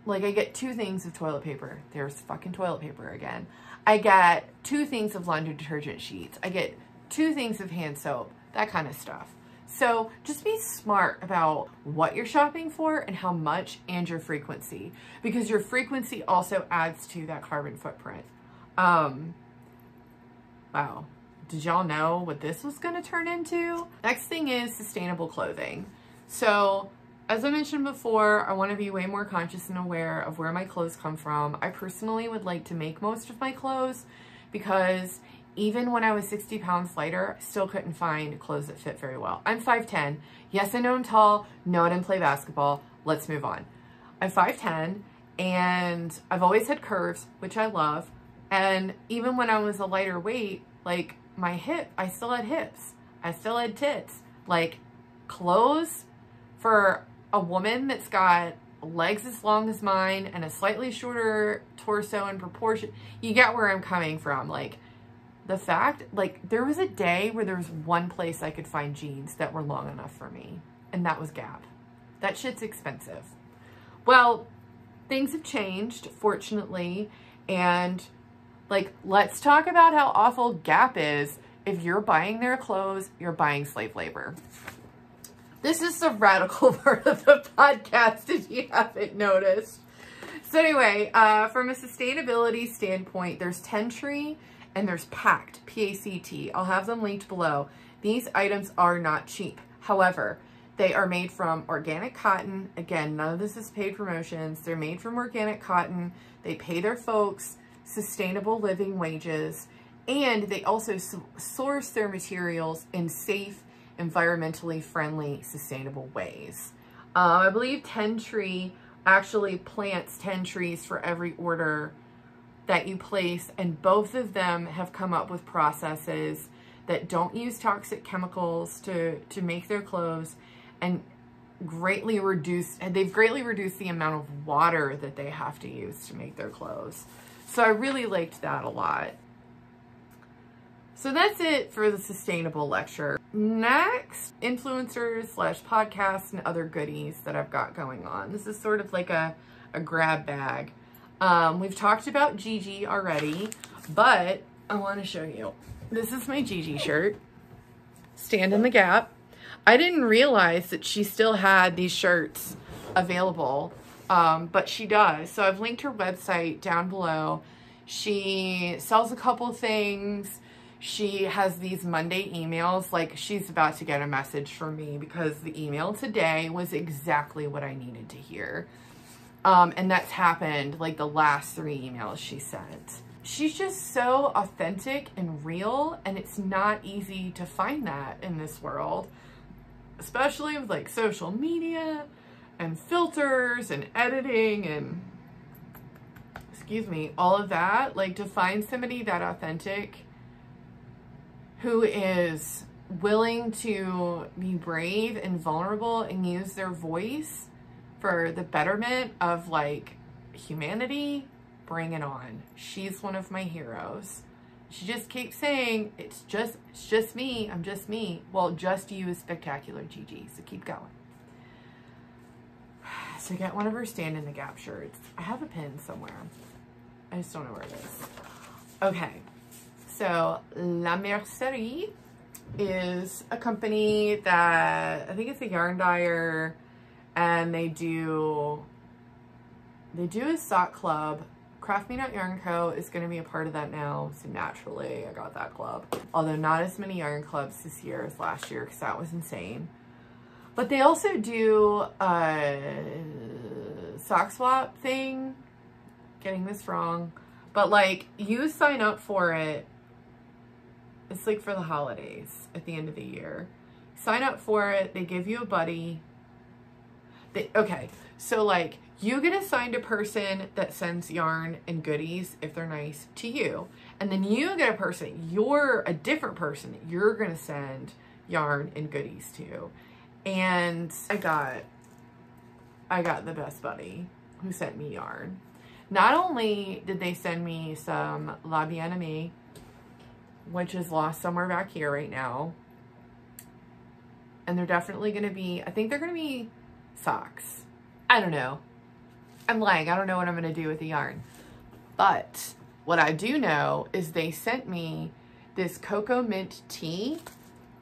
Speaker 1: Like, I get 2 things of toilet paper. There's fucking toilet paper again. I get 2 things of laundry detergent sheets. I get 2 things of hand soap, that kind of stuff. So just be smart about what you're shopping for and how much, and your frequency, because your frequency also adds to that carbon footprint. Wow. Did y'all know what this was going to turn into? Next thing is sustainable clothing. So as I mentioned before, I want to be way more conscious and aware of where my clothes come from. I personally would like to make most of my clothes, because even when I was 60 pounds lighter, I still couldn't find clothes that fit very well. I'm 5'10". Yes, I know I'm tall. No, I didn't play basketball. Let's move on. I'm 5'10", and I've always had curves, which I love. And even when I was a lighter weight, like my hip, I still had hips. I still had tits. Like, clothes for a woman that's got legs as long as mine and a slightly shorter torso in proportion, you get where I'm coming from. Like, the fact, like, there was a day where there was one place I could find jeans that were long enough for me, and that was Gap. That shit's expensive. Well, things have changed, fortunately, and, like, let's talk about how awful Gap is. If you're buying their clothes, you're buying slave labor. This is the radical part of the podcast, if you haven't noticed. So anyway, from a sustainability standpoint, there's Tentree and there's Pact, P-A-C-T. I'll have them linked below. These items are not cheap. However, they are made from organic cotton. Again, none of this is paid promotions. They're made from organic cotton. They pay their folks sustainable living wages, and they also source their materials in safe, environmentally friendly, sustainable ways. I believe Tentree actually plants 10 trees for every order that you place, and both of them have come up with processes that don't use toxic chemicals to make their clothes, and they've greatly reduced the amount of water that they have to use to make their clothes. So I really liked that a lot. So that's it for the sustainable lecture. Next, influencers / podcasts and other goodies that I've got going on. This is sort of like a grab bag. We've talked about Gigi already, but I want to show you. This is my Gigi shirt. Stand in the Gap. I didn't realize that she still had these shirts available, but she does. So I've linked her website down below. She sells a couple things. She has these Monday emails. Like, she's about to get a message from me, because the email today was exactly what I needed to hear. And that's happened like the last 3 emails she sent. She's just so authentic and real, and it's not easy to find that in this world, especially with like social media and filters and editing and, excuse me, all of that. Like, to find somebody that authentic who is willing to be brave and vulnerable and use their voice for the betterment of like humanity, bring it on. She's one of my heroes. She just keeps saying, it's just me, I'm just me. Well, just you is spectacular, Gigi, so keep going. So get one of her Stand in the Gap shirts. I have a pin somewhere. I just don't know where it is. Okay, so La Mercerie is a company that, I think it's a yarn dyer, and they do a sock club Craft Me Not Yarn Co. is going to be a part of that now, so naturally I got that club. Although not as many yarn clubs this year as last year, because that was insane. But they also do a sock swap thing. Getting this wrong. But like, you sign up for it. It's like for the holidays at the end of the year. Sign up for it. They give you a buddy. Okay, so like, you get assigned a person that sends yarn and goodies, if they're nice, to you. And then you get a person, you're a different person that you're going to send yarn and goodies to. And I got the best buddy who sent me yarn. Not only did they send me some La Bien-Aimée, which is lost somewhere back here right now. And they're definitely going to be, I think they're going to be socks. I don't know. I'm lying. I don't know what I'm going to do with the yarn. But what I do know is they sent me this cocoa mint tea.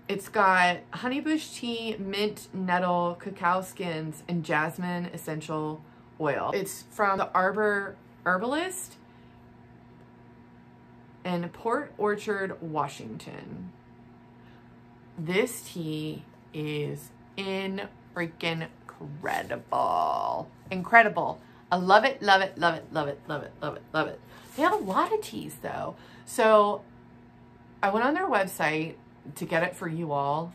Speaker 1: It's got honeybush tea, mint, nettle, cacao skins, and jasmine essential oil. It's from the Arbor Herbalist in Port Orchard, Washington. This tea is freaking incredible. Incredible. I love it, love it, love it, love it, love it, love it, love it. They have a lot of teas though. So I went on their website to get it for you all,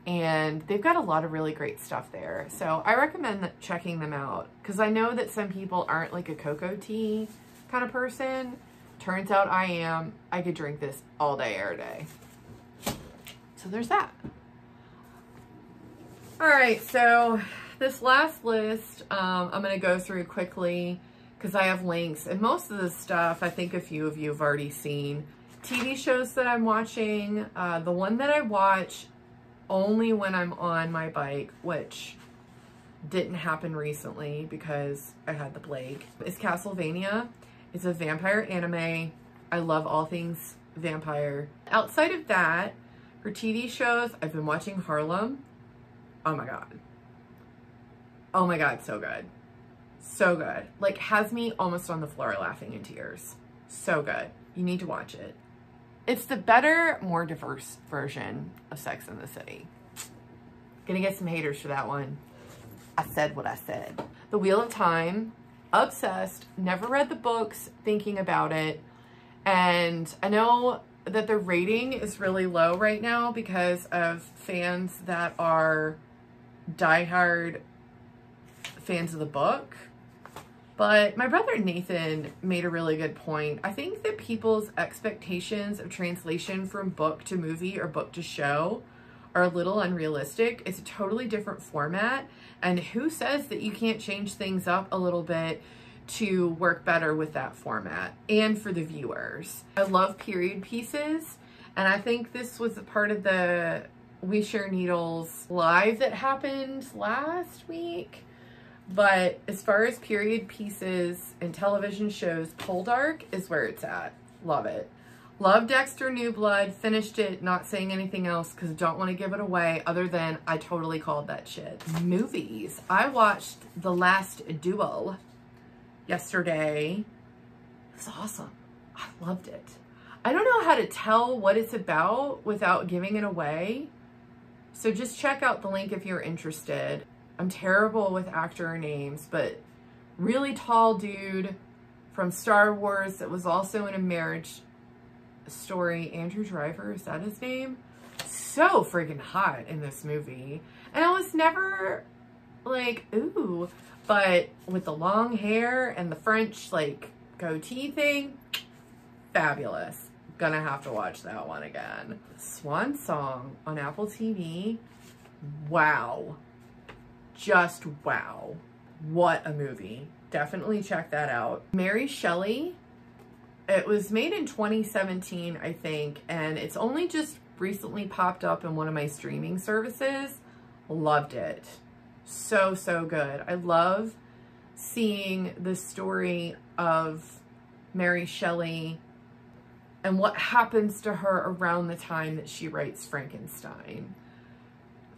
Speaker 1: and they've got a lot of really great stuff there. So I recommend checking them out, because I know that some people aren't like a cocoa tea kind of person. Turns out I am. I could drink this all day, every day. So there's that. All right, so this last list, I'm going to go through quickly because I have links, and most of the stuff I think a few of you have already seen. TV shows that I'm watching, the one that I watch only when I'm on my bike, which didn't happen recently because I had the plague, is Castlevania. It's a vampire anime. I love all things vampire. Outside of that, for TV shows, I've been watching Harlem. Oh my God. Oh my God, so good. So good. Like, has me almost on the floor laughing in tears. So good. You need to watch it. It's the better, more diverse version of Sex and the City. Gonna get some haters for that one. I said what I said. The Wheel of Time. Obsessed. Never read the books, thinking about it. And I know that the rating is really low right now because of fans that are diehard fans of the book. But my brother Nathan made a really good point. I think that people's expectations of translation from book to movie or book to show are a little unrealistic. It's a totally different format. And who says that you can't change things up a little bit to work better with that format and for the viewers? I love period pieces. And I think this was a part of the We Share Needles live that happened last week. But as far as period pieces and television shows, Poldark is where it's at. Love it. Love Dexter New Blood. Finished it, not saying anything else because I don't want to give it away other than I totally called that shit. Movies. I watched The Last Duel yesterday. It was awesome. I loved it. I don't know how to tell what it's about without giving it away. So just check out the link if you're interested. I'm terrible with actor names, but really tall dude from Star Wars that was also in A Marriage Story. Andrew Driver, is that his name? So friggin' hot in this movie. And I was never like, ooh, but with the long hair and the French like goatee thing, fabulous. Gonna have to watch that one again. Swan Song on Apple TV. Wow. Just wow. What a movie. Definitely check that out. Mary Shelley. It was made in 2017, I think, and it's only just recently popped up in one of my streaming services. Loved it. So, so good. I love seeing the story of Mary Shelley and what happens to her around the time that she writes Frankenstein.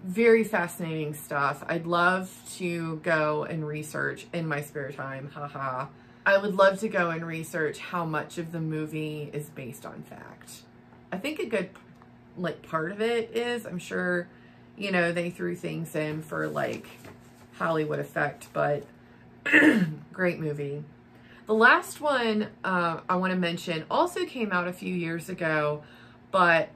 Speaker 1: Very fascinating stuff. I'd love to go and research in my spare time. Haha. I would love to go and research how much of the movie is based on fact. I think a good, like, part of it is, I'm sure, you know, they threw things in for, like, Hollywood effect, but great movie. The last one I want to mention also came out a few years ago, but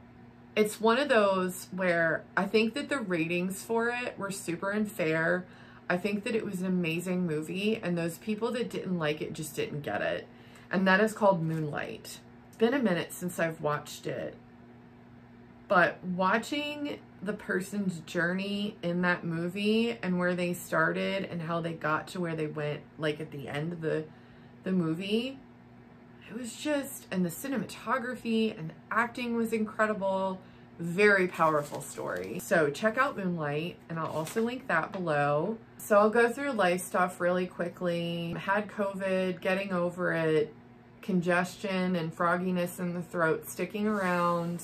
Speaker 1: it's one of those where I think that the ratings for it were super unfair. I think that it was an amazing movie, and those people that didn't like it just didn't get it. And that is called Moonlight. It's been a minute since I've watched it, but watching the person's journey in that movie and where they started and how they got to where they went, like at the end of the movie, it was just, and the cinematography and the acting was incredible. Very powerful story. So check out Moonlight, and I'll also link that below. So I'll go through life stuff really quickly. Had COVID, getting over it, congestion and frogginess in the throat sticking around,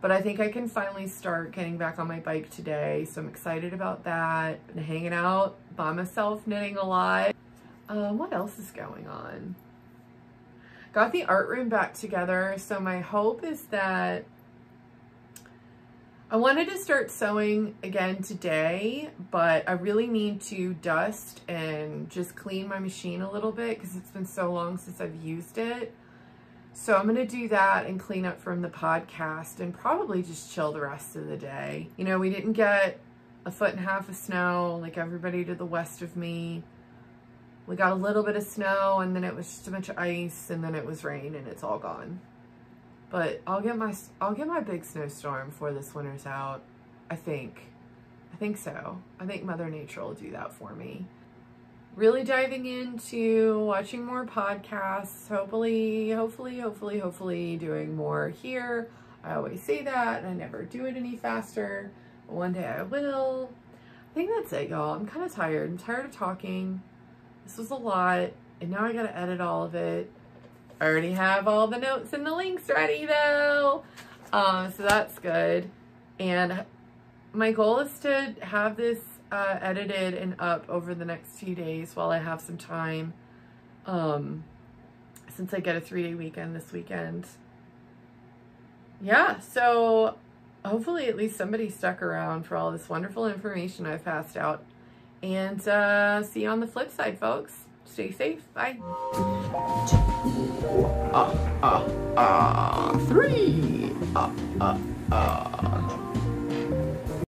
Speaker 1: but I think I can finally start getting back on my bike today, so I'm excited about that. Been hanging out by myself, knitting a lot. What else is going on? Got the art room back together, so my hope is that I wanted to start sewing again today, but I really need to dust and just clean my machine a little bit because it's been so long since I've used it. So I'm going to do that and clean up from the podcast and probably just chill the rest of the day. You know, we didn't get 1.5 feet of snow like everybody to the west of me. We got a little bit of snow, and then it was just a bunch of ice, and then it was rain, and it's all gone. But I'll get my big snowstorm before this winter's out. I think so. I think Mother Nature will do that for me. Really diving into watching more podcasts. Hopefully doing more here. I always say that, and I never do it any faster. But one day I will. I think that's it, y'all. I'm kind of tired. I'm tired of talking. This was a lot, and now I gotta edit all of it. I already have all the notes and the links ready though. So that's good. And my goal is to have this edited and up over the next few days while I have some time. Since I get a 3-day weekend this weekend. Yeah, so hopefully at least somebody stuck around for all this wonderful information I've passed out. And see you on the flip side, folks. Stay safe. Bye. 3.